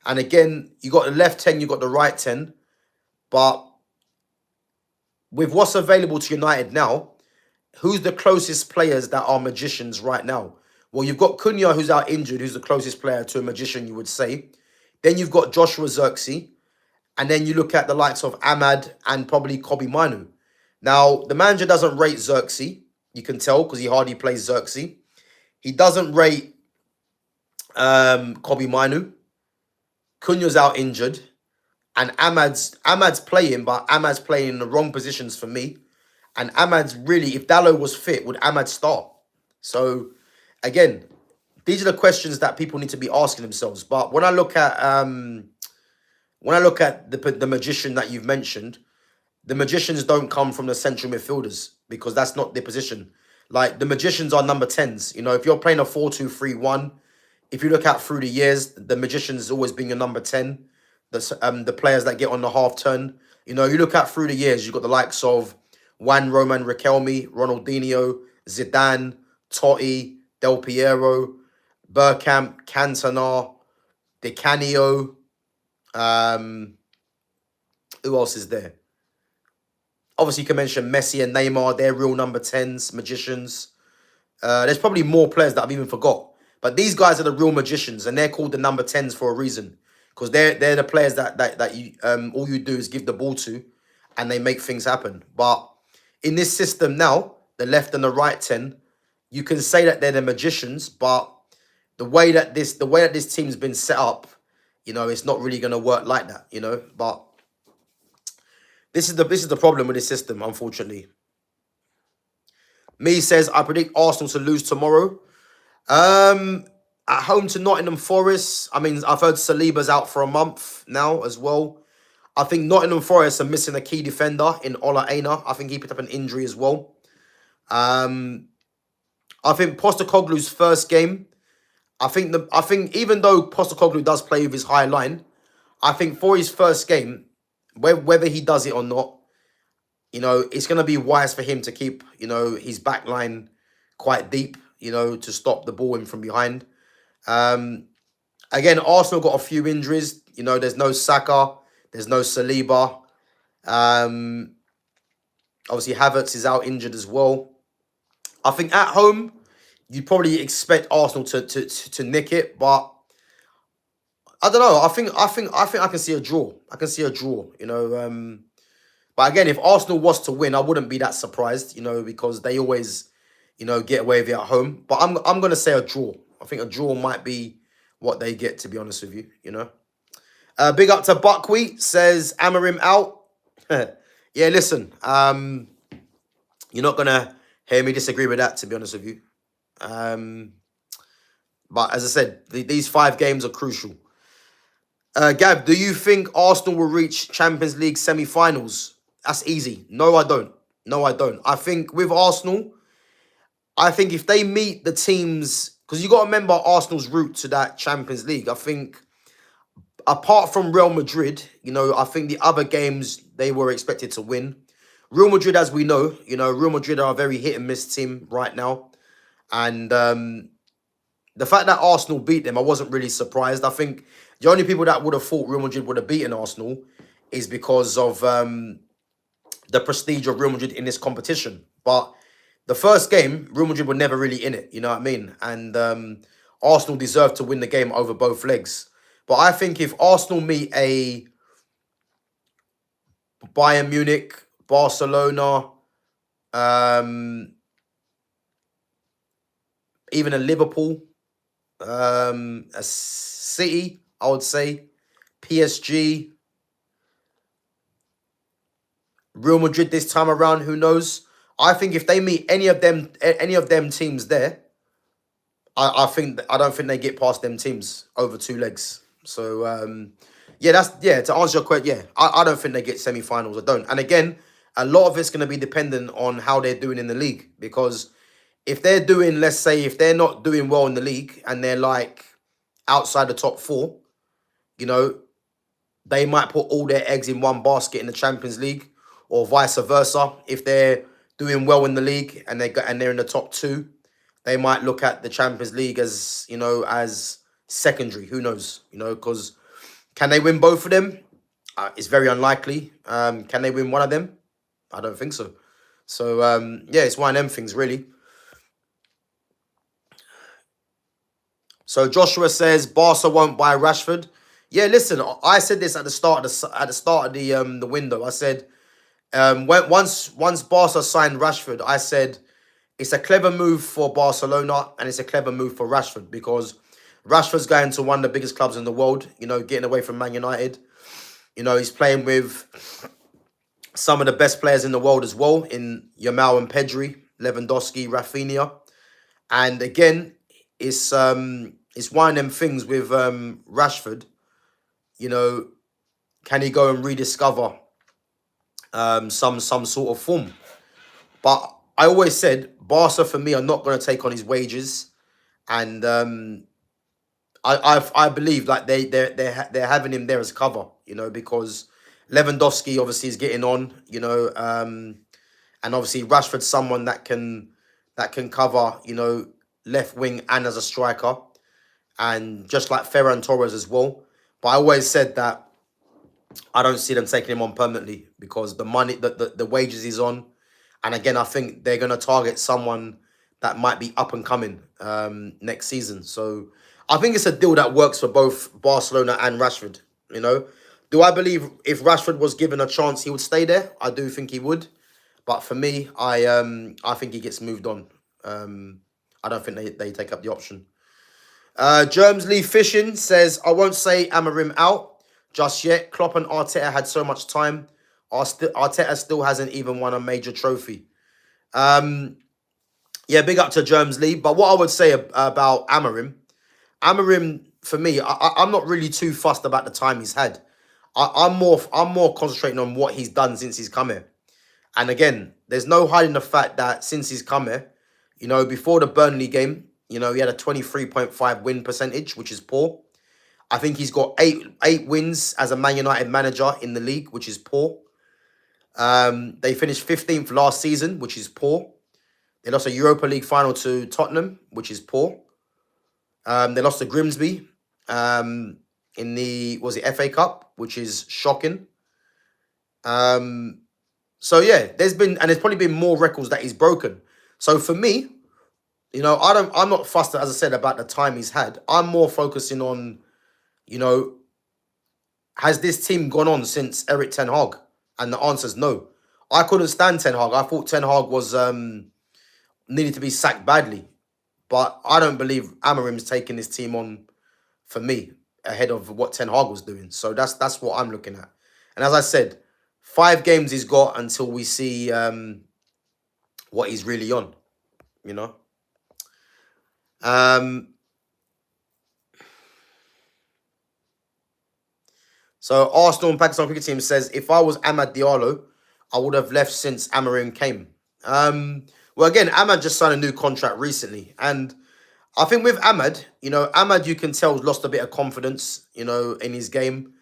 And again, you got the left 10, you got the right 10. But with what's available to United now, who's the closest players that are magicians right now? Well, you've got Cunha, who's out injured, who's the closest player to a magician, you would say. Then you've got Joshua Zirkzee. And then you look at the likes of Ahmad and probably Kobe Manu. Now, the manager doesn't rate Zirkzee. You can tell because he hardly plays Zirkzee. He doesn't rate Kobe Manu. Cunha's out injured. And Ahmad's playing, but Ahmad's playing in the wrong positions for me. And Ahmad's really, if Dalot was fit, would Ahmad start? So, again, these are the questions that people need to be asking themselves. But when I look at the magician that you've mentioned, the magicians don't come from the central midfielders because that's not their position. Like, the magicians are number 10s. You know, if you're playing a 4-2-3-1, if you look out through the years, the magician's always been your number 10. The players that get on the half turn. You know, you look at through the years, you've got the likes of Juan Roman Riquelme, Ronaldinho, Zidane, Totti, Del Piero, Bergkamp, Cantona, Di Canio. Who else is there? Obviously, you can mention Messi and Neymar. They're real number 10s, magicians. There's probably more players that I've even forgot. But these guys are the real magicians, and they're called the number 10s for a reason. Because they're the players that you all you do is give the ball to, and they make things happen. But in this system now, the left and the right 10, you can say that they're the magicians, but the way that this team's been set up, you know, it's not really going to work like that, you know. But this is the problem with this system, unfortunately. Me says, I predict Arsenal to lose tomorrow. At home to Nottingham Forest. I mean, I've heard Saliba's out for a month now as well. I think Nottingham Forest are missing a key defender in Ola Aina. I think he picked up an injury as well. I think Postecoglou's first game. I think even though Postecoglou does play with his high line, I think for his first game, whether he does it or not, you know, it's going to be wise for him to keep, you know, his back line quite deep, you know, to stop the ball in from behind. Again, Arsenal got a few injuries. You know, there's no Saka, there's no Saliba. Obviously, Havertz is out injured as well. I think at home, you probably expect Arsenal to nick it, but I don't know. I think I can see a draw. I can see a draw. You know, but again, if Arsenal was to win, I wouldn't be that surprised. You know, because they always, you know, get away with it at home. But I'm gonna say a draw. I think a draw might be what they get, to be honest with you, you know. Big up to Buckwheat, says Amarim out. Yeah, listen, you're not going to hear me disagree with that, to be honest with you. But as I said, these 5 games are crucial. Gav, do you think Arsenal will reach Champions League semi-finals? That's easy. No, I don't. No, I don't. I think with Arsenal, I think if they meet the teams... Because you got to remember Arsenal's route to that Champions League. I think, apart from Real Madrid, you know, I think the other games they were expected to win. Real Madrid, as we know, you know, Real Madrid are a very hit and miss team right now. And the fact that Arsenal beat them, I wasn't really surprised. I think the only people that would have thought Real Madrid would have beaten Arsenal is because of the prestige of Real Madrid in this competition. But the first game, Real Madrid were never really in it, you know what I mean? And Arsenal deserved to win the game over both legs. But I think if Arsenal meet a Bayern Munich, Barcelona, even a Liverpool, a City, I would say, PSG, Real Madrid this time around, who knows? I think if they meet any of them teams there, I don't think they get past them teams over 2 legs. So yeah, to answer your question. Yeah, I don't think they get semi-finals. I don't. And again, a lot of it's going to be dependent on how they're doing in the league, because if they're doing, let's say, if they're not doing well in the league and they're like outside the top four, you know, they might put all their eggs in one basket in the Champions League, or vice versa. If they're doing well in the league and they're in the top two, they might look at the Champions League as, as secondary. Who knows? Because can they win both of them? It's very unlikely. Can they win one of them? I don't think so. So yeah, it's one of them things really. So Joshua says Barca won't buy Rashford. Yeah, listen, I said this at the start of the window. I said once Barca signed Rashford, I said it's a clever move for Barcelona and it's a clever move for Rashford, because Rashford's going to one of the biggest clubs in the world. Getting away from Man United. He's playing with some of the best players in the world as well, in Yamal and Pedri, Lewandowski, Rafinha, and again, it's one of them things with Rashford. Can he go and rediscover some sort of form? But I always said Barca for me are not going to take on his wages, and I believe like they're having him there as cover, because Lewandowski obviously is getting on, and obviously Rashford's someone that can cover, left wing and as a striker, and just like Ferran Torres as well. But I always said that I don't see them taking him on permanently, because the money, the wages he's on, and again I think they're going to target someone that might be up and coming next season. So I think it's a deal that works for both Barcelona and Rashford. Do I believe if Rashford was given a chance he would stay there? I do think he would, but for me, I think he gets moved on. I don't think they take up the option. Germs Lee Fishing says, I won't say Amarim out just yet. Klopp and Arteta had so much time. Arteta still hasn't even won a major trophy. Yeah, big up to Germs Lee. But what I would say about Amarim, for me, I'm not really too fussed about the time he's had. I'm more concentrating on what he's done since he's come here. And again, there's no hiding the fact that since he's come here, before the Burnley game, he had a 23.5 win percentage, which is poor. I think he's got eight wins as a Man United manager in the league, which is poor. They finished 15th last season, which is poor. They lost a Europa League final to Tottenham, which is poor. They lost to Grimsby in the FA Cup, which is shocking. So yeah, there's probably been more records that he's broken. So for me, I'm not fussed, as I said, about the time he's had. I'm more focusing on, has this team gone on since Eric Ten Hag? And the answer is no. I couldn't stand Ten Hag. I thought Ten Hag was needed to be sacked badly. But I don't believe Amarim's taking this team on, for me, ahead of what Ten Hag was doing. So that's what I'm looking at. And as I said, 5 games he's got until we see what he's really on, So Arsenal and Pakistan cricket team says, if I was Ahmad Diallo, I would have left since Amarim came. Well, again, Ahmad just signed a new contract recently. And I think with Ahmad, Ahmad, you can tell, has lost a bit of confidence, in his game.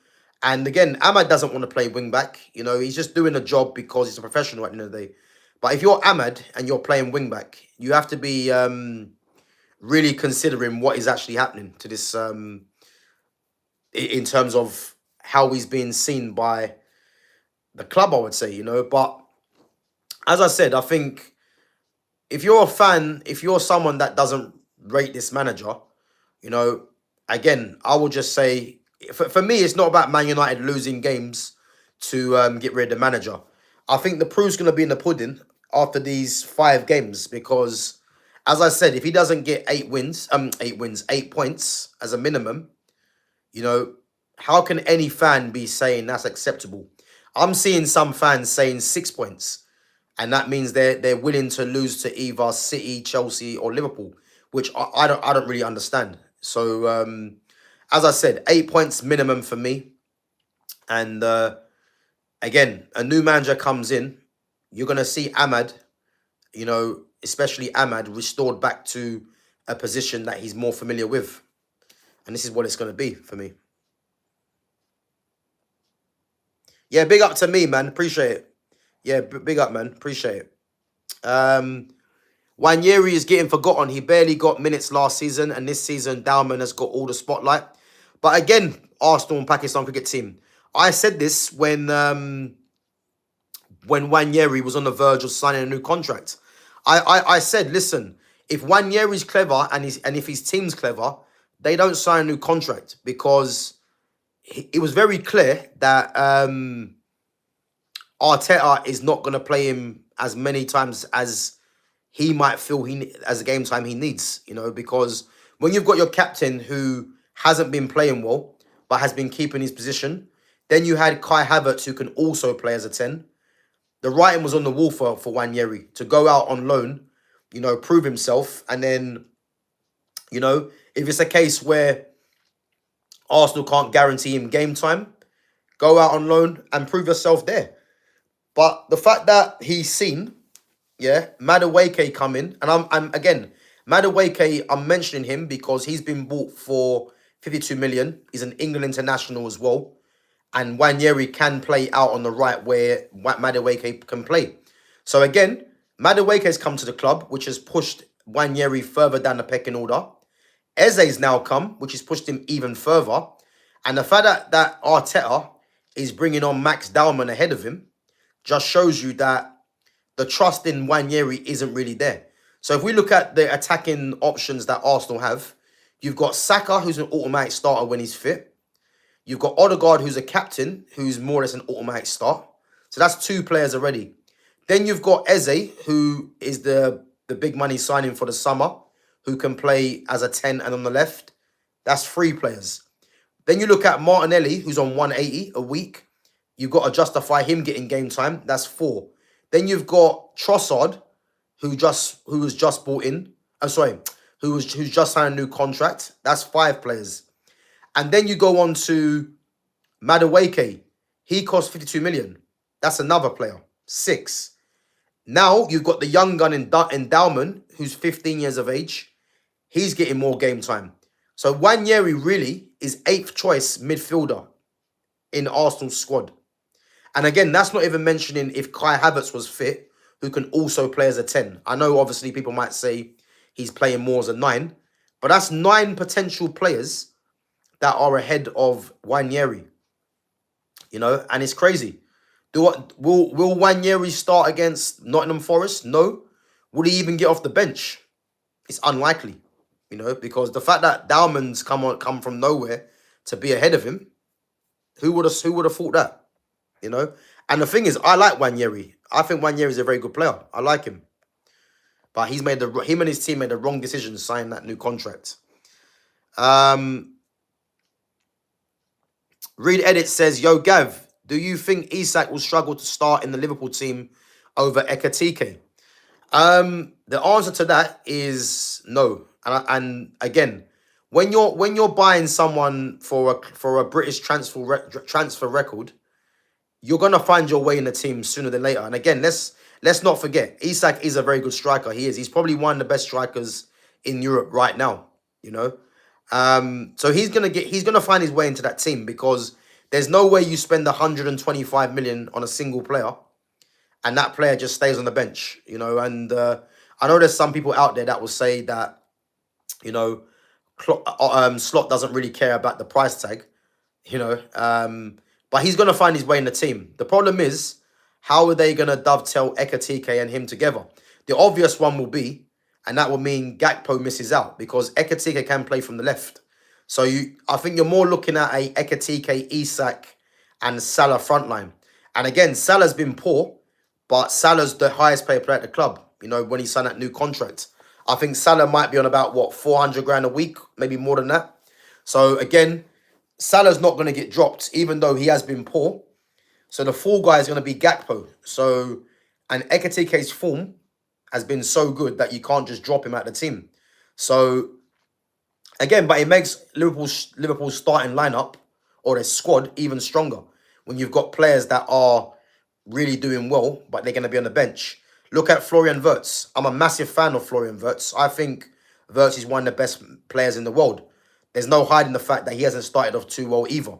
And again, Ahmad doesn't want to play wing back. He's just doing a job because he's a professional at the end of the day. But if you're Ahmad and you're playing wing back, you have to be really considering what is actually happening to this in terms of how he's being seen by the club, I would say, But as I said, I think if you're a fan, if you're someone that doesn't rate this manager, again, I will just say, for me, it's not about Man United losing games to get rid of the manager. I think the proof's going to be in the pudding after these 5 games, because, as I said, if he doesn't get 8 points as a minimum, how can any fan be saying that's acceptable? I'm seeing some fans saying 6 points, and that means they're willing to lose to either City, Chelsea, or Liverpool, which I don't really understand. So as I said, 8 points minimum for me. And again, a new manager comes in, you're gonna see Ahmad, especially Ahmad, restored back to a position that he's more familiar with. And this is what it's gonna be for me. Yeah, big up to me, man. Appreciate it. Yeah, big up, man. Appreciate it. Wanyeri is getting forgotten. He barely got minutes last season, and this season, Dalman has got all the spotlight. But again, Arsenal and Pakistan cricket team. I said this when Wanyeri was on the verge of signing a new contract. I said, listen, if Wanyeri's clever and if his team's clever, they don't sign a new contract, because it was very clear that Arteta is not going to play him as many times as he might feel as a game time he needs, because when you've got your captain who hasn't been playing well but has been keeping his position, then you had Kai Havertz who can also play as a 10. The writing was on the wall for Wanyeri to go out on loan, prove himself, and then, if it's a case where Arsenal can't guarantee him game time, go out on loan and prove yourself there. But the fact that he's seen, Madueke come in, and I'm again, Madueke, I'm mentioning him because he's been bought for 52 million. He's an England international as well. And Wanyeri can play out on the right where Madueke can play. So again, Madueke has come to the club, which has pushed Wanyeri further down the pecking order. Eze's now come, which has pushed him even further. And the fact that Arteta is bringing on Max Dalman ahead of him just shows you that the trust in Wanyeri isn't really there. So if we look at the attacking options that Arsenal have, you've got Saka, who's an automatic starter when he's fit. You've got Odegaard, who's a captain, who's more or less an automatic start. So that's 2 players already. Then you've got Eze, who is the big money signing for the summer, who can play as a 10 and on the left. That's 3 players. Then you look at Martinelli, who's on 180 a week. You've got to justify him getting game time. That's 4. Then you've got Trossard, who was just bought in. Who's just signed a new contract. That's 5 players. And then you go on to Madueke. He cost 52 million. That's another player. 6. Now you've got the young gun in Dalman, who's 15 years of age. He's getting more game time. So Wanyeri really is 8th choice midfielder in Arsenal's squad. And again, that's not even mentioning if Kai Havertz was fit, who can also play as a 10. I know obviously people might say he's playing more as a 9, but that's 9 potential players that are ahead of Wanyeri. And it's crazy. Will Wanyeri start against Nottingham Forest? No. Will he even get off the bench? It's unlikely, because the fact that Dalman's come from nowhere to be ahead of him, who would have thought that? And the thing is, I like Wanyeri. I think Wanyeri is a very good player. I like him. But him and his team made the wrong decision signing that new contract. Reed Edit says, Yo, Gav, do you think Isak will struggle to start in the Liverpool team over Ekatike? The answer to that is no. And again, when you're buying someone for a British transfer record, you're gonna find your way in the team sooner than later. And again, let's not forget, Isak is a very good striker. He is. He's probably one of the best strikers in Europe right now. So he's gonna find his way into that team, because there's no way you spend 125 million on a single player and that player just stays on the bench. And I know there's some people out there that will say that Slot doesn't really care about the price tag. But he's going to find his way in the team. The problem is, how are they going to dovetail Ekatike and him together? The obvious one will be, and that will mean Gakpo misses out, because Ekatike can play from the left. So I think you're more looking at a Ekatike, Isak, and Salah front line. And again, Salah's been poor, but Salah's the highest paid player at the club, when he signed that new contract. I think Salah might be on about, 400 grand a week, maybe more than that. So again, Salah's not going to get dropped, even though he has been poor. So the fall guy is going to be Gakpo. And Ekatike's form has been so good that you can't just drop him out of the team. So again, but it makes Liverpool's starting lineup or their squad even stronger when you've got players that are really doing well, but they're going to be on the bench. Look at Florian Wirtz. I'm a massive fan of Florian Wirtz. I think Wirtz is one of the best players in the world. There's no hiding the fact that he hasn't started off too well either.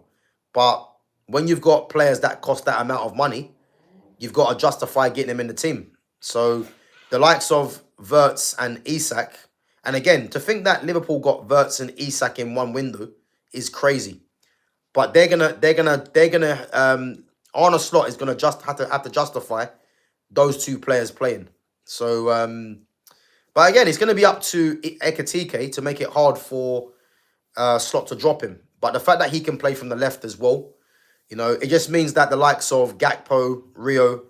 But when you've got players that cost that amount of money, you've got to justify getting them in the team. So the likes of Wirtz and Isak, and again, to think that Liverpool got Wirtz and Isak in one window is crazy. But Arne Slot is gonna just have to justify those two players playing. So, but again, it's gonna be up to Ekatike to make it hard for Slot to drop him. But the fact that he can play from the left as well, you know, it just means that the likes of Gakpo, Rio,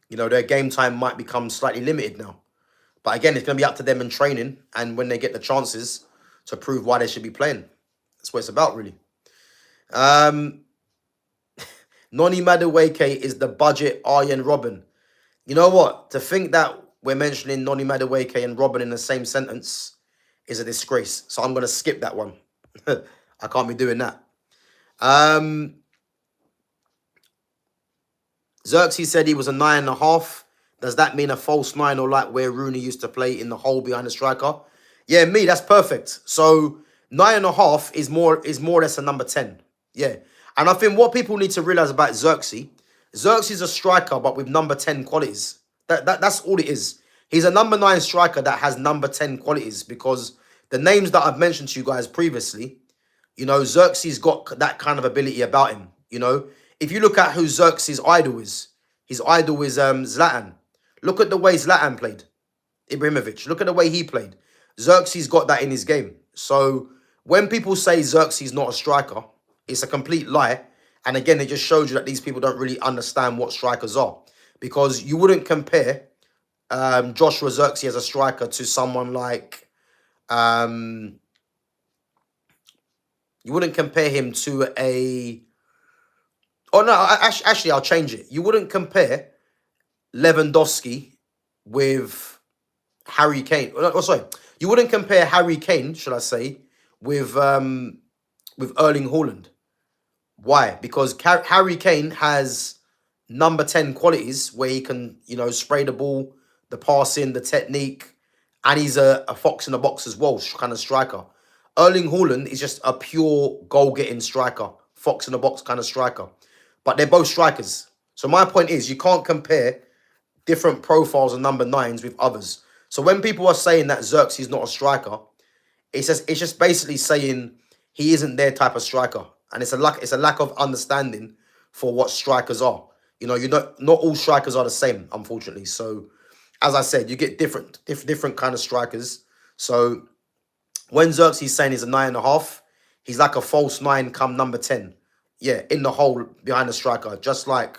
you know, their game time might become slightly limited now. But again, it's going to be up to them in training and when they get the chances to prove why they should be playing. That's what it's about, really. Noni Madueke is the budget Arjen Robben. You know what? To think that we're mentioning Noni Madueke and Robben in the same sentence is a disgrace. So I'm going to skip that one. I can't be doing that. Xerxes said he was a 9.5. Does that mean a false 9 or like where Rooney used to play in the hole behind the striker? Yeah, me, that's perfect. So 9.5 is more or less a number 10. Yeah. And I think what people need to realize about Xerxes is a striker, but with number 10 qualities. That's all it is. He's a number 9 striker that has number 10 qualities because the names that I've mentioned to you guys previously, you know, Xerxes got that kind of ability about him. You know, if you look at who Xerxes' idol is, his idol is Zlatan. Look at the way Zlatan played. Ibrahimovic. Look at the way he played. Xerxes got that in his game. So when people say Xerxes not a striker, it's a complete lie. And again, it just shows you that these people don't really understand what strikers are. Because you wouldn't compare Joshua Xerxes as a striker to someone like... you wouldn't compare him to a... Oh, no, actually, I'll change it. You wouldn't compare Lewandowski with Harry Kane. Oh, sorry. You wouldn't compare Harry Kane, should I say, with Erling Haaland. Why? Because Harry Kane has number 10 qualities where he can, you know, spray the ball, the passing, the technique, and he's a fox in the box as well, kind of striker. Erling Haaland is just a pure goal-getting striker, fox in the box kind of striker. But they're both strikers. So my point is, you can't compare different profiles of number 9s with others. So when people are saying that Xerxes is not a striker, it's just basically saying he isn't their type of striker. And it's a lack of understanding for what strikers are. You know, not all strikers are the same, unfortunately. So as I said, you get different kind of strikers. So when Xerxes is saying he's a 9.5, he's like a false 9 come number 10. Yeah, in the hole behind the striker, just like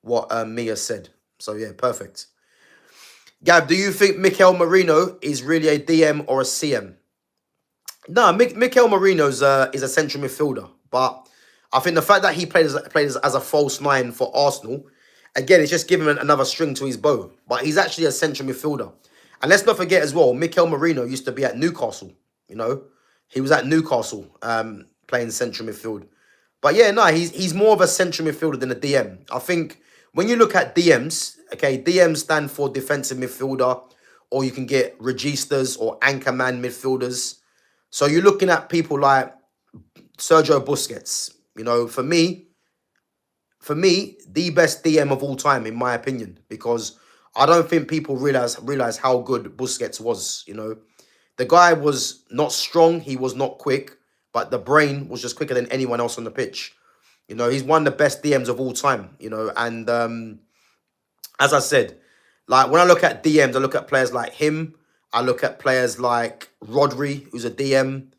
what Mia said. So yeah, perfect. Gav, do you think Mikel Merino is really a DM or a CM? No, Mikel Merino is a central midfielder, but I think the fact that he played as a false 9 for Arsenal, again, it's just giving him another string to his bow. But he's actually a central midfielder. And let's not forget as well, Mikel Merino used to be at Newcastle. You know, he was at Newcastle playing central midfield. But yeah, no, he's more of a central midfielder than a DM. I think when you look at DMs, okay, DMs stand for defensive midfielder, or you can get registas or anchorman midfielders. So you're looking at people like Sergio Busquets. You know, for me, the best DM of all time, in my opinion, because I don't think people realize how good Busquets was. You know, the guy was not strong, he was not quick, but the brain was just quicker than anyone else on the pitch. You know, he's one of the best DMs of all time, you know. And as I said, like when I look at DMs, I look at players like him. I look at players like Rodri, who's a DM.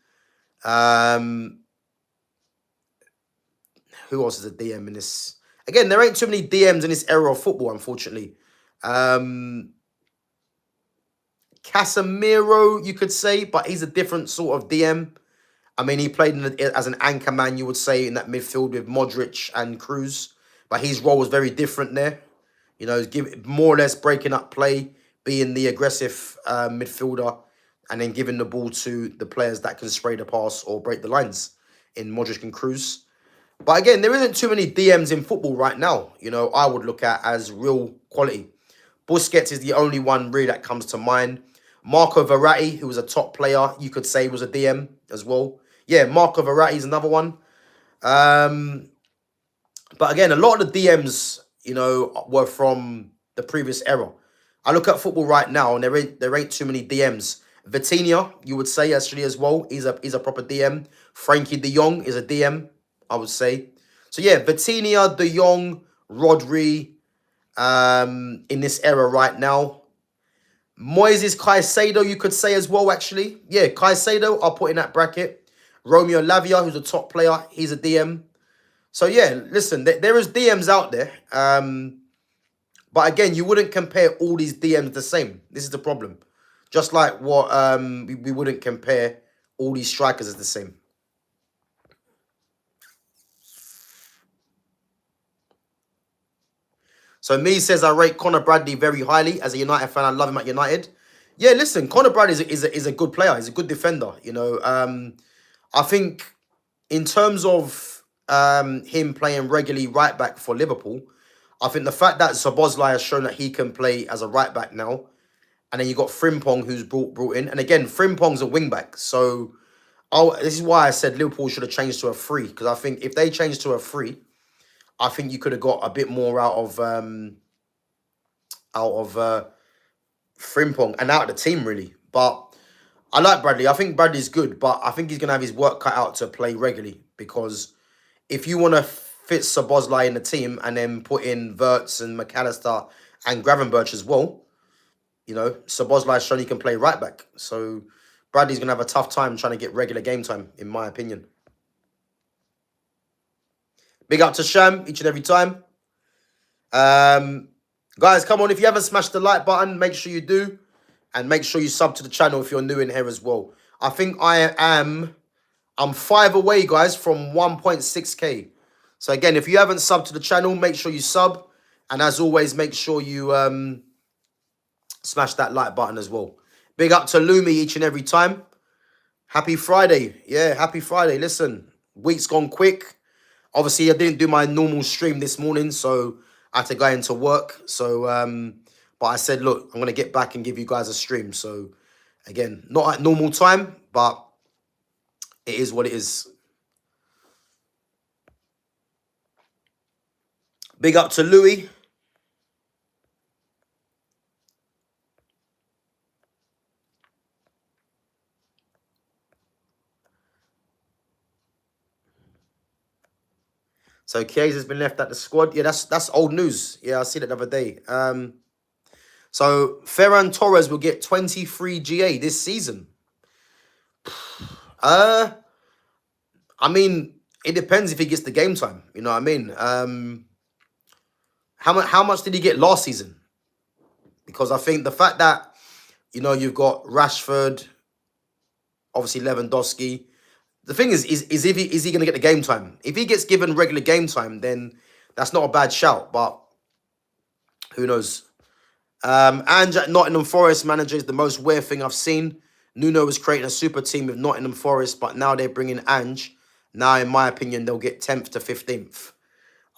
Who else is a DM in this? Again, there ain't too many DMs in this era of football, unfortunately. Casemiro, you could say, but he's a different sort of DM. I mean, he played as an anchor man, you would say, in that midfield with Modric and Cruz. But his role was very different there. You know, more or less breaking up play, being the aggressive midfielder, and then giving the ball to the players that can spray the pass or break the lines in Modric and Cruz. But again, there isn't too many DMs in football right now, I would look at as real quality. Busquets is the only one really that comes to mind. Marco Verratti, who was a top player, you could say was a DM as well. Yeah, Marco Verratti is another one. But again, a lot of the DMs, were from the previous era. I look at football right now, and there ain't too many DMs. Vitinha, you would say actually as well, he's a proper DM. Frankie De Jong is a DM, I would say. So yeah, Vitinha, De Jong, Rodri, in this era right now. Moises Caicedo, you could say as well, actually. Yeah, Caicedo, I'll put in that bracket. Romeo Lavia, who's a top player, he's a DM. So yeah, listen, there is DMs out there. But again, you wouldn't compare all these DMs the same. This is the problem. Just like what we wouldn't compare all these strikers as the same. So me says I rate Conor Bradley very highly as a United fan. I love him at United. Yeah, listen, Conor Bradley is a good player. He's a good defender. I think in terms of him playing regularly right back for Liverpool, I think the fact that Szoboszlai has shown that he can play as a right back now, and then you got Frimpong who's brought in, and again Frimpong's a wing back. So this is why I said Liverpool should have changed to a 3, because I think if they changed to a 3, I think you could have got a bit more out of Frimpong and out of the team really. But I like Bradley. I think Bradley's good, but I think he's gonna have his work cut out to play regularly, because if you want to fit Szoboszlai in the team and then put in Wirtz and McAllister and Gravenberch as well, Szoboszlai's shown he can play right back. So Bradley's gonna have a tough time trying to get regular game time, in my opinion. Big up to Sham each and every time. Guys, come on. If you haven't smashed the like button, make sure you do. And make sure you sub to the channel if you're new in here as well. I think I'm 5 away, guys, from 1.6k. So again, if you haven't subbed to the channel, make sure you sub. And as always, make sure you smash that like button as well. Big up to Lumi each and every time. Happy Friday. Yeah, happy Friday. Listen, week's gone quick. Obviously, I didn't do my normal stream this morning, so I had to go into work. So, but I said, look, I'm going to get back and give you guys a stream. So, again, not at normal time, but it is what it is. Big up to Louis. So Chiesa's been left at the squad. Yeah, that's old news. Yeah, I see that the other day. So Ferran Torres will get 23 GA this season. I mean, it depends if he gets the game time. You know what I mean? How much did he get last season? Because I think the fact that, you've got Rashford, obviously Lewandowski. The thing is he going to get the game time? If he gets given regular game time, then that's not a bad shout. But who knows? Ange at Nottingham Forest manager is the most weird thing I've seen. Nuno was creating a super team with Nottingham Forest, but now they're bringing Ange. Now, in my opinion, they'll get 10th to 15th.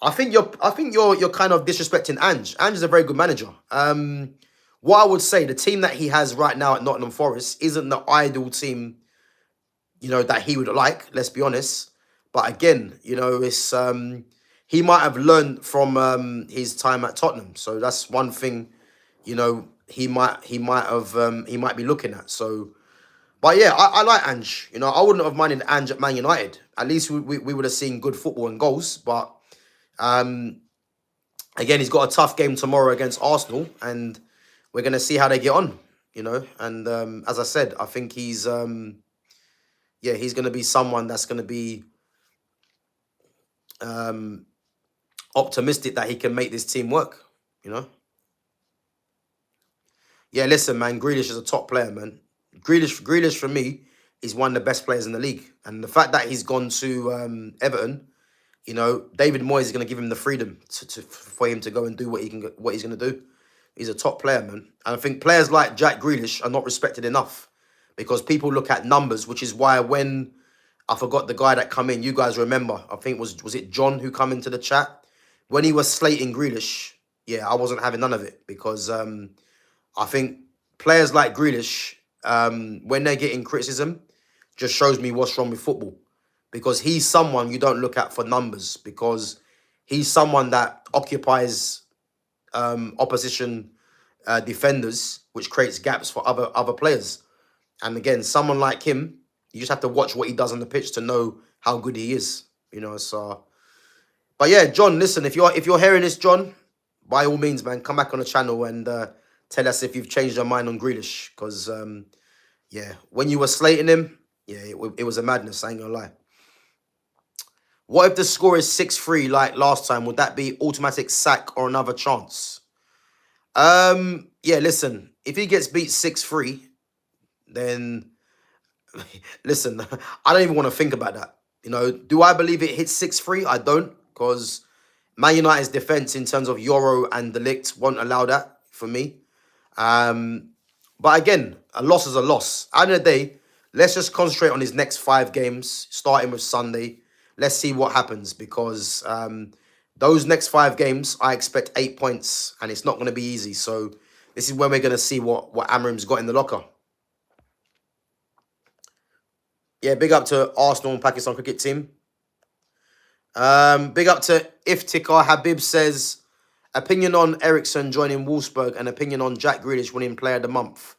I think you're kind of disrespecting Ange. Ange is a very good manager. What I would say, the team that he has right now at Nottingham Forest isn't the ideal team, that he would like, let's be honest. But again, it's he might have learned from his time at Tottenham. So that's one thing, he might be looking at. So, but yeah, I like Ange. I wouldn't have minded Ange at Man United. At least we would have seen good football and goals. But again, he's got a tough game tomorrow against Arsenal, and we're gonna see how they get on. And as I said, I think he's he's going to be someone that's going to be optimistic that he can make this team work, Yeah, listen, man, Grealish is a top player, man. Grealish for me is one of the best players in the league. And the fact that he's gone to Everton, David Moyes is going to give him the freedom for him to go and do what he's going to do. He's a top player, man. And I think players like Jack Grealish are not respected enough because people look at numbers, which is why when I forgot the guy that come in, you guys remember, I think was it John who come into the chat? When he was slating Grealish, yeah, I wasn't having none of it because I think players like Grealish, when they're getting criticism, just shows me what's wrong with football. Because he's someone you don't look at for numbers because he's someone that occupies opposition defenders, which creates gaps for other players. And again, someone like him, you just have to watch what he does on the pitch to know how good he is. You know, so. But yeah, John, listen, if you're hearing this, John, by all means, man, come back on the channel and tell us if you've changed your mind on Grealish. Because yeah, when you were slating him, yeah, it was a madness. I ain't gonna lie. What if the score is 6-3 like last time? Would that be automatic sack or another chance? Yeah, listen, if he gets beat 6-3, then listen, I don't even want to think about that. You know, do I believe it hits 6-3? I don't, because Man United's defense in terms of Euro and Dalot won't allow that for me. But again, a loss is a loss. At the end of the day, let's just concentrate on his next 5 games, starting with Sunday. Let's see what happens because those next 5 games, I expect 8 points, and it's not going to be easy. So this is when we're going to see what Amrim's got in the locker. Yeah, big up to Arsenal and Pakistan cricket team. Big up to Iftikhar. Habib says, opinion on Ericsson joining Wolfsburg and opinion on Jack Grealish winning Player of the Month.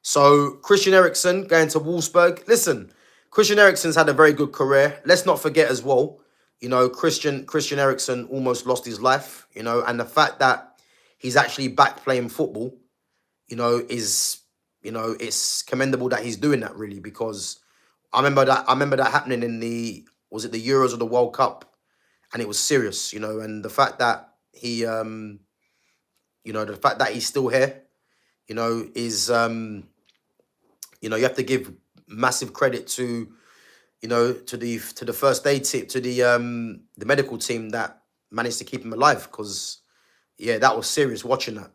So Christian Eriksen going to Wolfsburg. Listen, Christian Eriksen's had a very good career. Let's not forget as well, you know, Christian Eriksen almost lost his life, you know, and the fact that he's actually back playing football, you know, is, you know, it's commendable that he's doing that really because I remember that happening in the, was it the Euros or the World Cup? And it was serious, you know, and the fact that he, you know, the fact that he's still here, you know, is, you know, you have to give massive credit to, you know, to the first aid team, to the medical team that managed to keep him alive. Because yeah, that was serious watching that.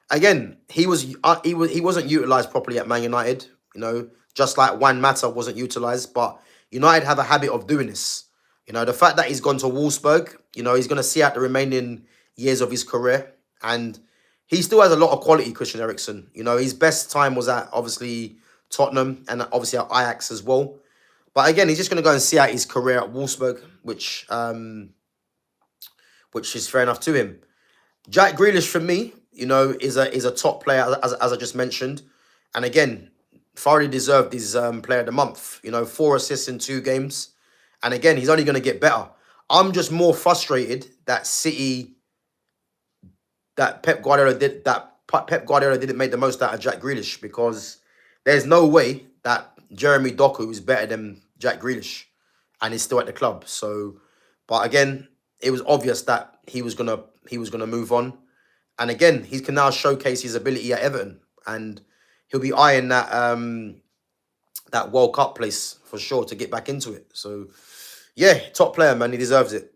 Again, he wasn't utilized properly at Man United. You know, just like Juan Mata wasn't utilized, but United have a habit of doing this. You know, the fact that he's gone to Wolfsburg, you know, he's going to see out the remaining years of his career. And he still has a lot of quality, Christian Eriksen. You know, his best time was at, obviously, Tottenham and obviously at Ajax as well. But again, he's just going to go and see out his career at Wolfsburg, which is fair enough to him. Jack Grealish, for me, you know, is a top player, as I just mentioned. And again, thoroughly deserved his Player of the Month. You know, 4 assists in 2 games. And again, he's only going to get better. I'm just more frustrated that Pep Guardiola didn't make the most out of Jack Grealish because there's no way that Jeremy Doku is better than Jack Grealish and he's still at the club. So, but again, it was obvious that he was gonna move on. And again, he can now showcase his ability at Everton and he'll be eyeing that that World Cup place for sure to get back into it. So yeah, top player, man. He deserves it.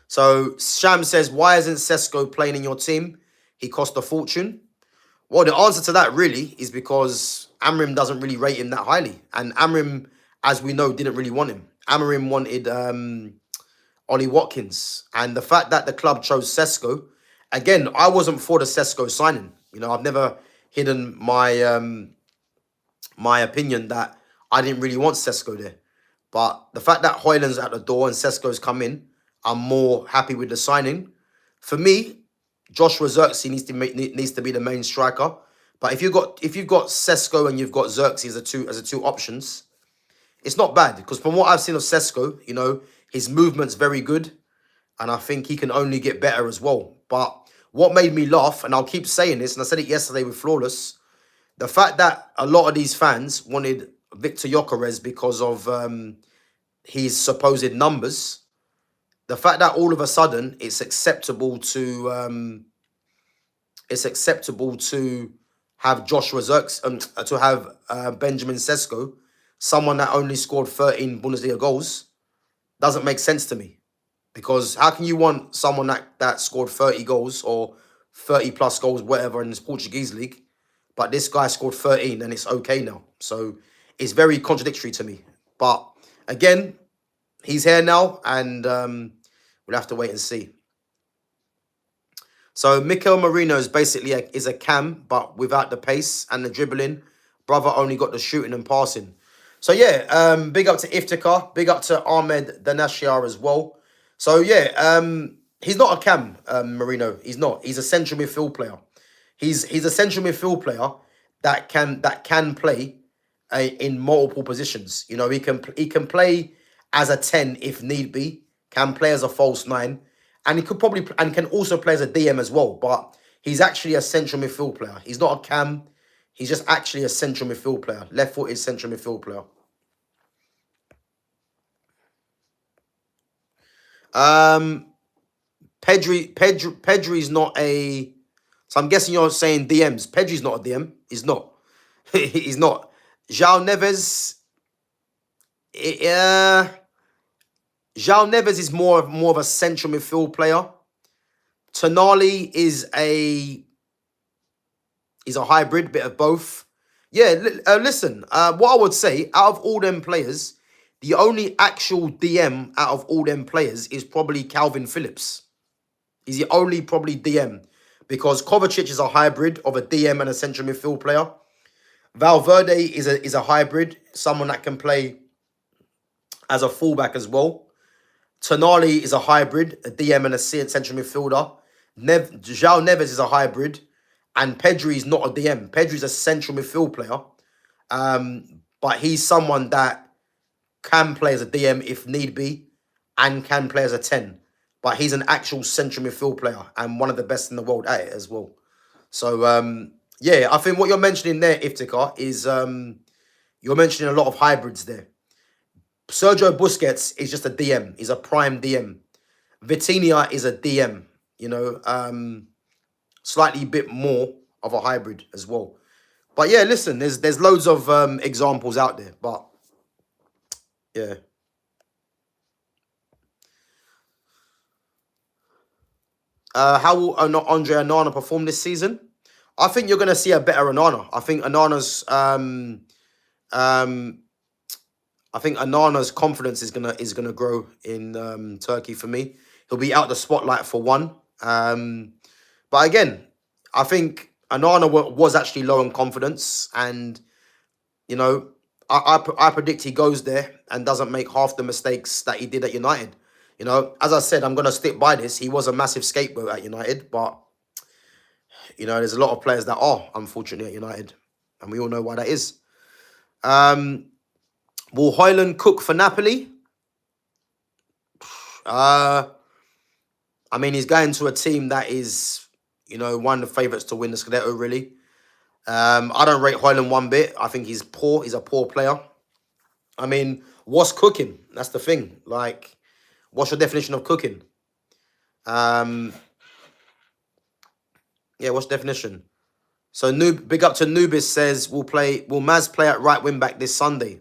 So Sham says, why isn't Sesko playing in your team? He cost a fortune. Well, the answer to that really is because Amrim doesn't really rate him that highly. And Amrim, as we know, didn't really want him. Amrim wanted Ollie Watkins. And the fact that the club chose Sesko, again, I wasn't for the Sesko signing. You know, I've never hidden my my opinion that I didn't really want Sesko there. But the fact that Højlund's at the door and Sesko's come in, I'm more happy with the signing. For me, Joshua Zirkzee needs to be the main striker. But if you've got Sesko and you've got Zirkzee as the two options, it's not bad. Because from what I've seen of Sesko, you know, his movement's very good. And I think he can only get better as well. But what made me laugh, and I'll keep saying this, and I said it yesterday with Flawless, the fact that a lot of these fans wanted Victor Gyökeres because of his supposed numbers, the fact that all of a sudden it's acceptable to have Joshua Zirkzee, to have Benjamin Sesko, someone that only scored 13 Bundesliga goals, doesn't make sense to me. Because how can you want someone that scored 30 goals or 30 plus goals, whatever, in this Portuguese league, but this guy scored 13 and it's okay now? So it's very contradictory to me. But again, he's here now, and we'll have to wait and see. So Mikel Merino is basically is a cam, but without the pace and the dribbling. Brother only got the shooting and passing. So yeah, big up to Iftikhar, big up to Ahmed Danashiar as well. So yeah, he's not a cam, Merino. He's not. He's a central midfield player. He's a central midfield player that can play in multiple positions. You know, he can play as a 10 if need be. Can play as a false 9, and he could probably and can also play as a DM as well. But he's actually a central midfield player. He's not a cam. He's just actually a central midfield player. Left-footed central midfield player. Pedri's not a. So I'm guessing you're saying DMs. Pedri's not a DM. He's not. He's not. João Neves. João Neves is more of a central midfield player. Tonali is a hybrid, bit of both. Yeah, listen, what I would say, out of all them players, the only actual DM out of all them players is probably Calvin Phillips. He's the only probably DM. Because Kovacic is a hybrid of a DM and a central midfield player. Valverde is a hybrid, someone that can play as a fullback as well. Tonali is a hybrid, a DM and a central midfielder. João Neves is a hybrid. And Pedri is not a DM. Pedri is a central midfield player. But he's someone that can play as a DM if need be and can play as a 10. But he's an actual central midfield player and one of the best in the world at it as well. So, yeah, I think what you're mentioning there, Iftikhar, is you're mentioning a lot of hybrids there. Sergio Busquets is just a DM. He's a prime DM. Vitinha is a DM, you know, slightly bit more of a hybrid as well. But yeah, listen, there's loads of examples out there, but yeah. How will Andre Onana perform this season? I think you're going to see a better Onana. I think Onana's confidence is gonna grow in Turkey for me. He'll be out the spotlight for one. But again, I think Onana was actually low in confidence, and you know, I predict he goes there and doesn't make half the mistakes that he did at United. You know, as I said, I'm gonna stick by this. He was a massive scapegoat at United, but you know, there's a lot of players that are unfortunately at United, and we all know why that is. Will Højlund cook for Napoli? I mean, he's going to a team that is, you know, one of the favourites to win the Scudetto, really. I don't rate Højlund one bit. I think he's poor. He's a poor player. I mean, what's cooking? That's the thing. Like, what's your definition of cooking? Yeah, what's the definition? So, big up to Nubis says, will Maz play at right wing back this Sunday?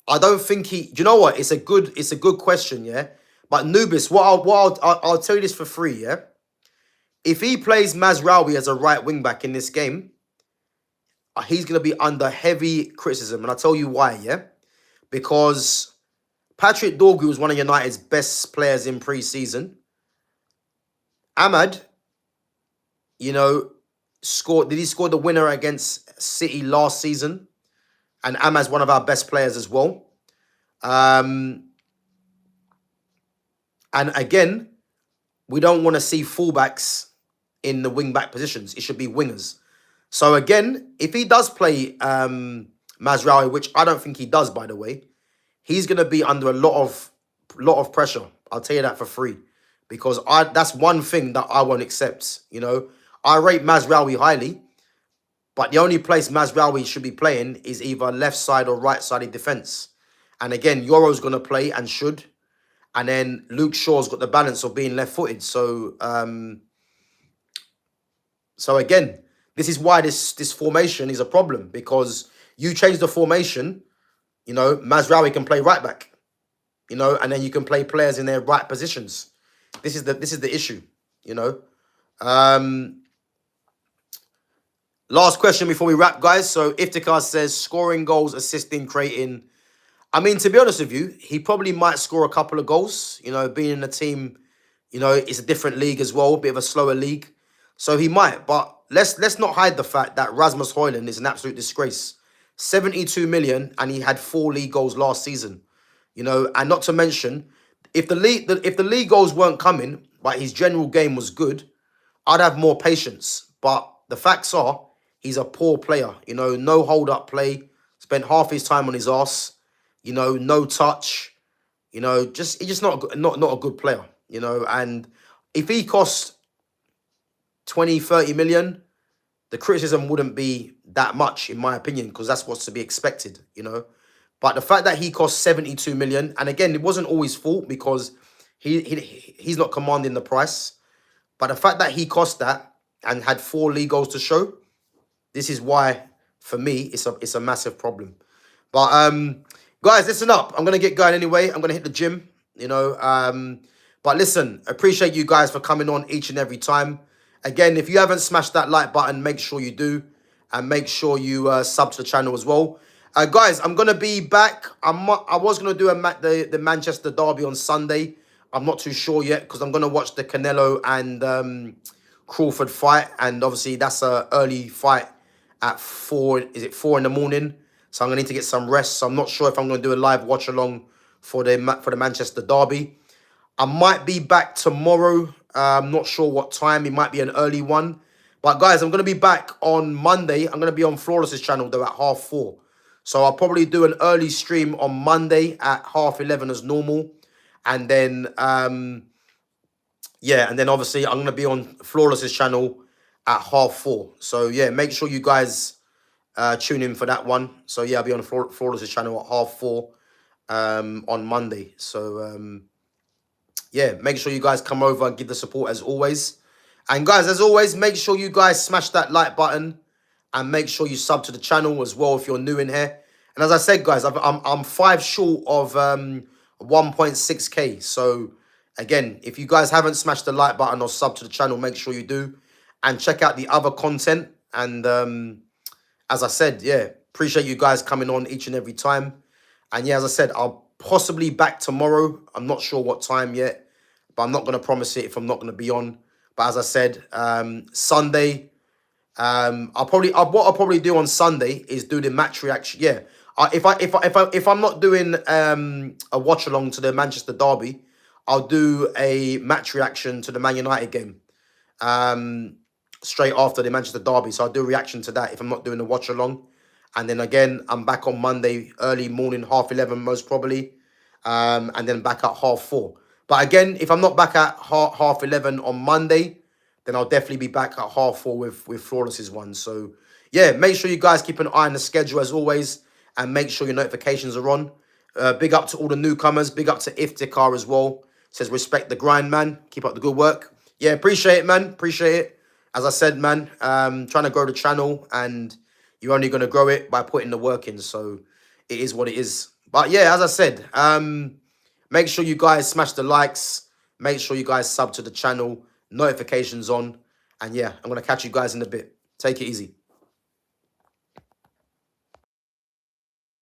I don't think he. Do you know what? It's a good question, yeah. But Nubis, I'll tell you this for free, yeah. If he plays Mazraoui as a right wing back in this game, he's gonna be under heavy criticism, and I'll tell you why, yeah. Because Patrick Dorgu was one of United's best players in pre-season. Ahmad, you know, did he score the winner against City last season? And Ahmad's one of our best players as well. And again, we don't want to see fullbacks in the wing-back positions. It should be wingers. So again, if he does play Mazraoui, which I don't think he does, by the way, he's going to be under a lot of pressure. I'll tell you that for free. Because that's one thing that I won't accept. You know, I rate Mazraoui highly. But the only place Mazraoui should be playing is either left side or right sided defence. And again, Yoro's going to play and should. And then Luke Shaw's got the balance of being left footed. So, so again, this is why this formation is a problem. Because you change the formation, you know, Mazraoui can play right back. you know, and then you can play players in their right positions. This is the issue, you know. Last question before we wrap, guys. So Iftikhar says scoring goals, assisting, creating. I mean, to be honest with you, he probably might score a couple of goals. You know, being in a team, you know, it's a different league as well, a bit of a slower league. So he might, but let's not hide the fact that Rasmus Højlund is an absolute disgrace. 72 million, and he had 4 league goals last season. You know, and not to mention, if the league goals weren't coming, but his general game was good, I'd have more patience. But the facts are, he's a poor player. You know, no hold-up play. Spent half his time on his arse. You know, no touch. You know, he's just not a good player. You know, and if he cost 20, 30 million, the criticism wouldn't be that much, in my opinion, because that's what's to be expected, you know. But the fact that he cost 72 million, and again, it wasn't always fault because he's not commanding the price. But the fact that he cost that and had 4 league goals to show, this is why, for me, it's a massive problem. But guys, listen up. I'm gonna get going anyway. I'm gonna hit the gym, you know. But listen, appreciate you guys for coming on each and every time. Again, if you haven't smashed that like button, make sure you do, and make sure you sub to the channel as well. Guys, I'm gonna be back. I was gonna do the Manchester derby on Sunday. I'm not too sure yet because I'm gonna watch the Canelo and Crawford fight, and obviously that's a early fight at 4. Is it 4 in the morning? So I'm gonna need to get some rest. So I'm not sure if I'm gonna do a live watch along for the Manchester derby. I might be back tomorrow. I'm not sure what time. It might be an early one. But guys, I'm going to be back on Monday. I'm going to be on Flawless's channel, though, at 4:30. So I'll probably do an early stream on Monday at 11:30 as normal. And then, yeah, and then obviously I'm going to be on Flawless's channel at 4:30. So, yeah, make sure you guys tune in for that one. So, yeah, I'll be on Flawless's channel at 4:30 on Monday. So, yeah, make sure you guys come over and give the support as always. And guys, as always, make sure you guys smash that like button and make sure you sub to the channel as well if you're new in here. And as I said, guys, I'm 5 short of 1.6k. So again, if you guys haven't smashed the like button or sub to the channel, make sure you do. And check out the other content. And as I said, yeah, appreciate you guys coming on each and every time. And yeah, as I said, I'll possibly back tomorrow. I'm not sure what time yet, but I'm not going to promise it if I'm not going to be on. But as I said, Sunday, what I'll probably do on Sunday is do the match reaction. Yeah, if I'm not doing a watch along to the Manchester derby, I'll do a match reaction to the Man United game straight after the Manchester derby. So I'll do a reaction to that if I'm not doing a watch along. And then again, I'm back on Monday, early morning, 11:30 most probably. And then back at 4:30. But again, if I'm not back at 11:30 on Monday, then I'll definitely be back at 4:30 with Flawless's one. So, yeah, make sure you guys keep an eye on the schedule as always. And make sure your notifications are on. Big up to all the newcomers. Big up to Iftikhar as well. Says, respect the grind, man. Keep up the good work. Yeah, appreciate it, man. Appreciate it. As I said, man, trying to grow the channel and you're only going to grow it by putting the work in. So it is what it is. But yeah, as I said, make sure you guys smash the likes. Make sure you guys sub to the channel. Notifications on. And yeah, I'm going to catch you guys in a bit. Take it easy.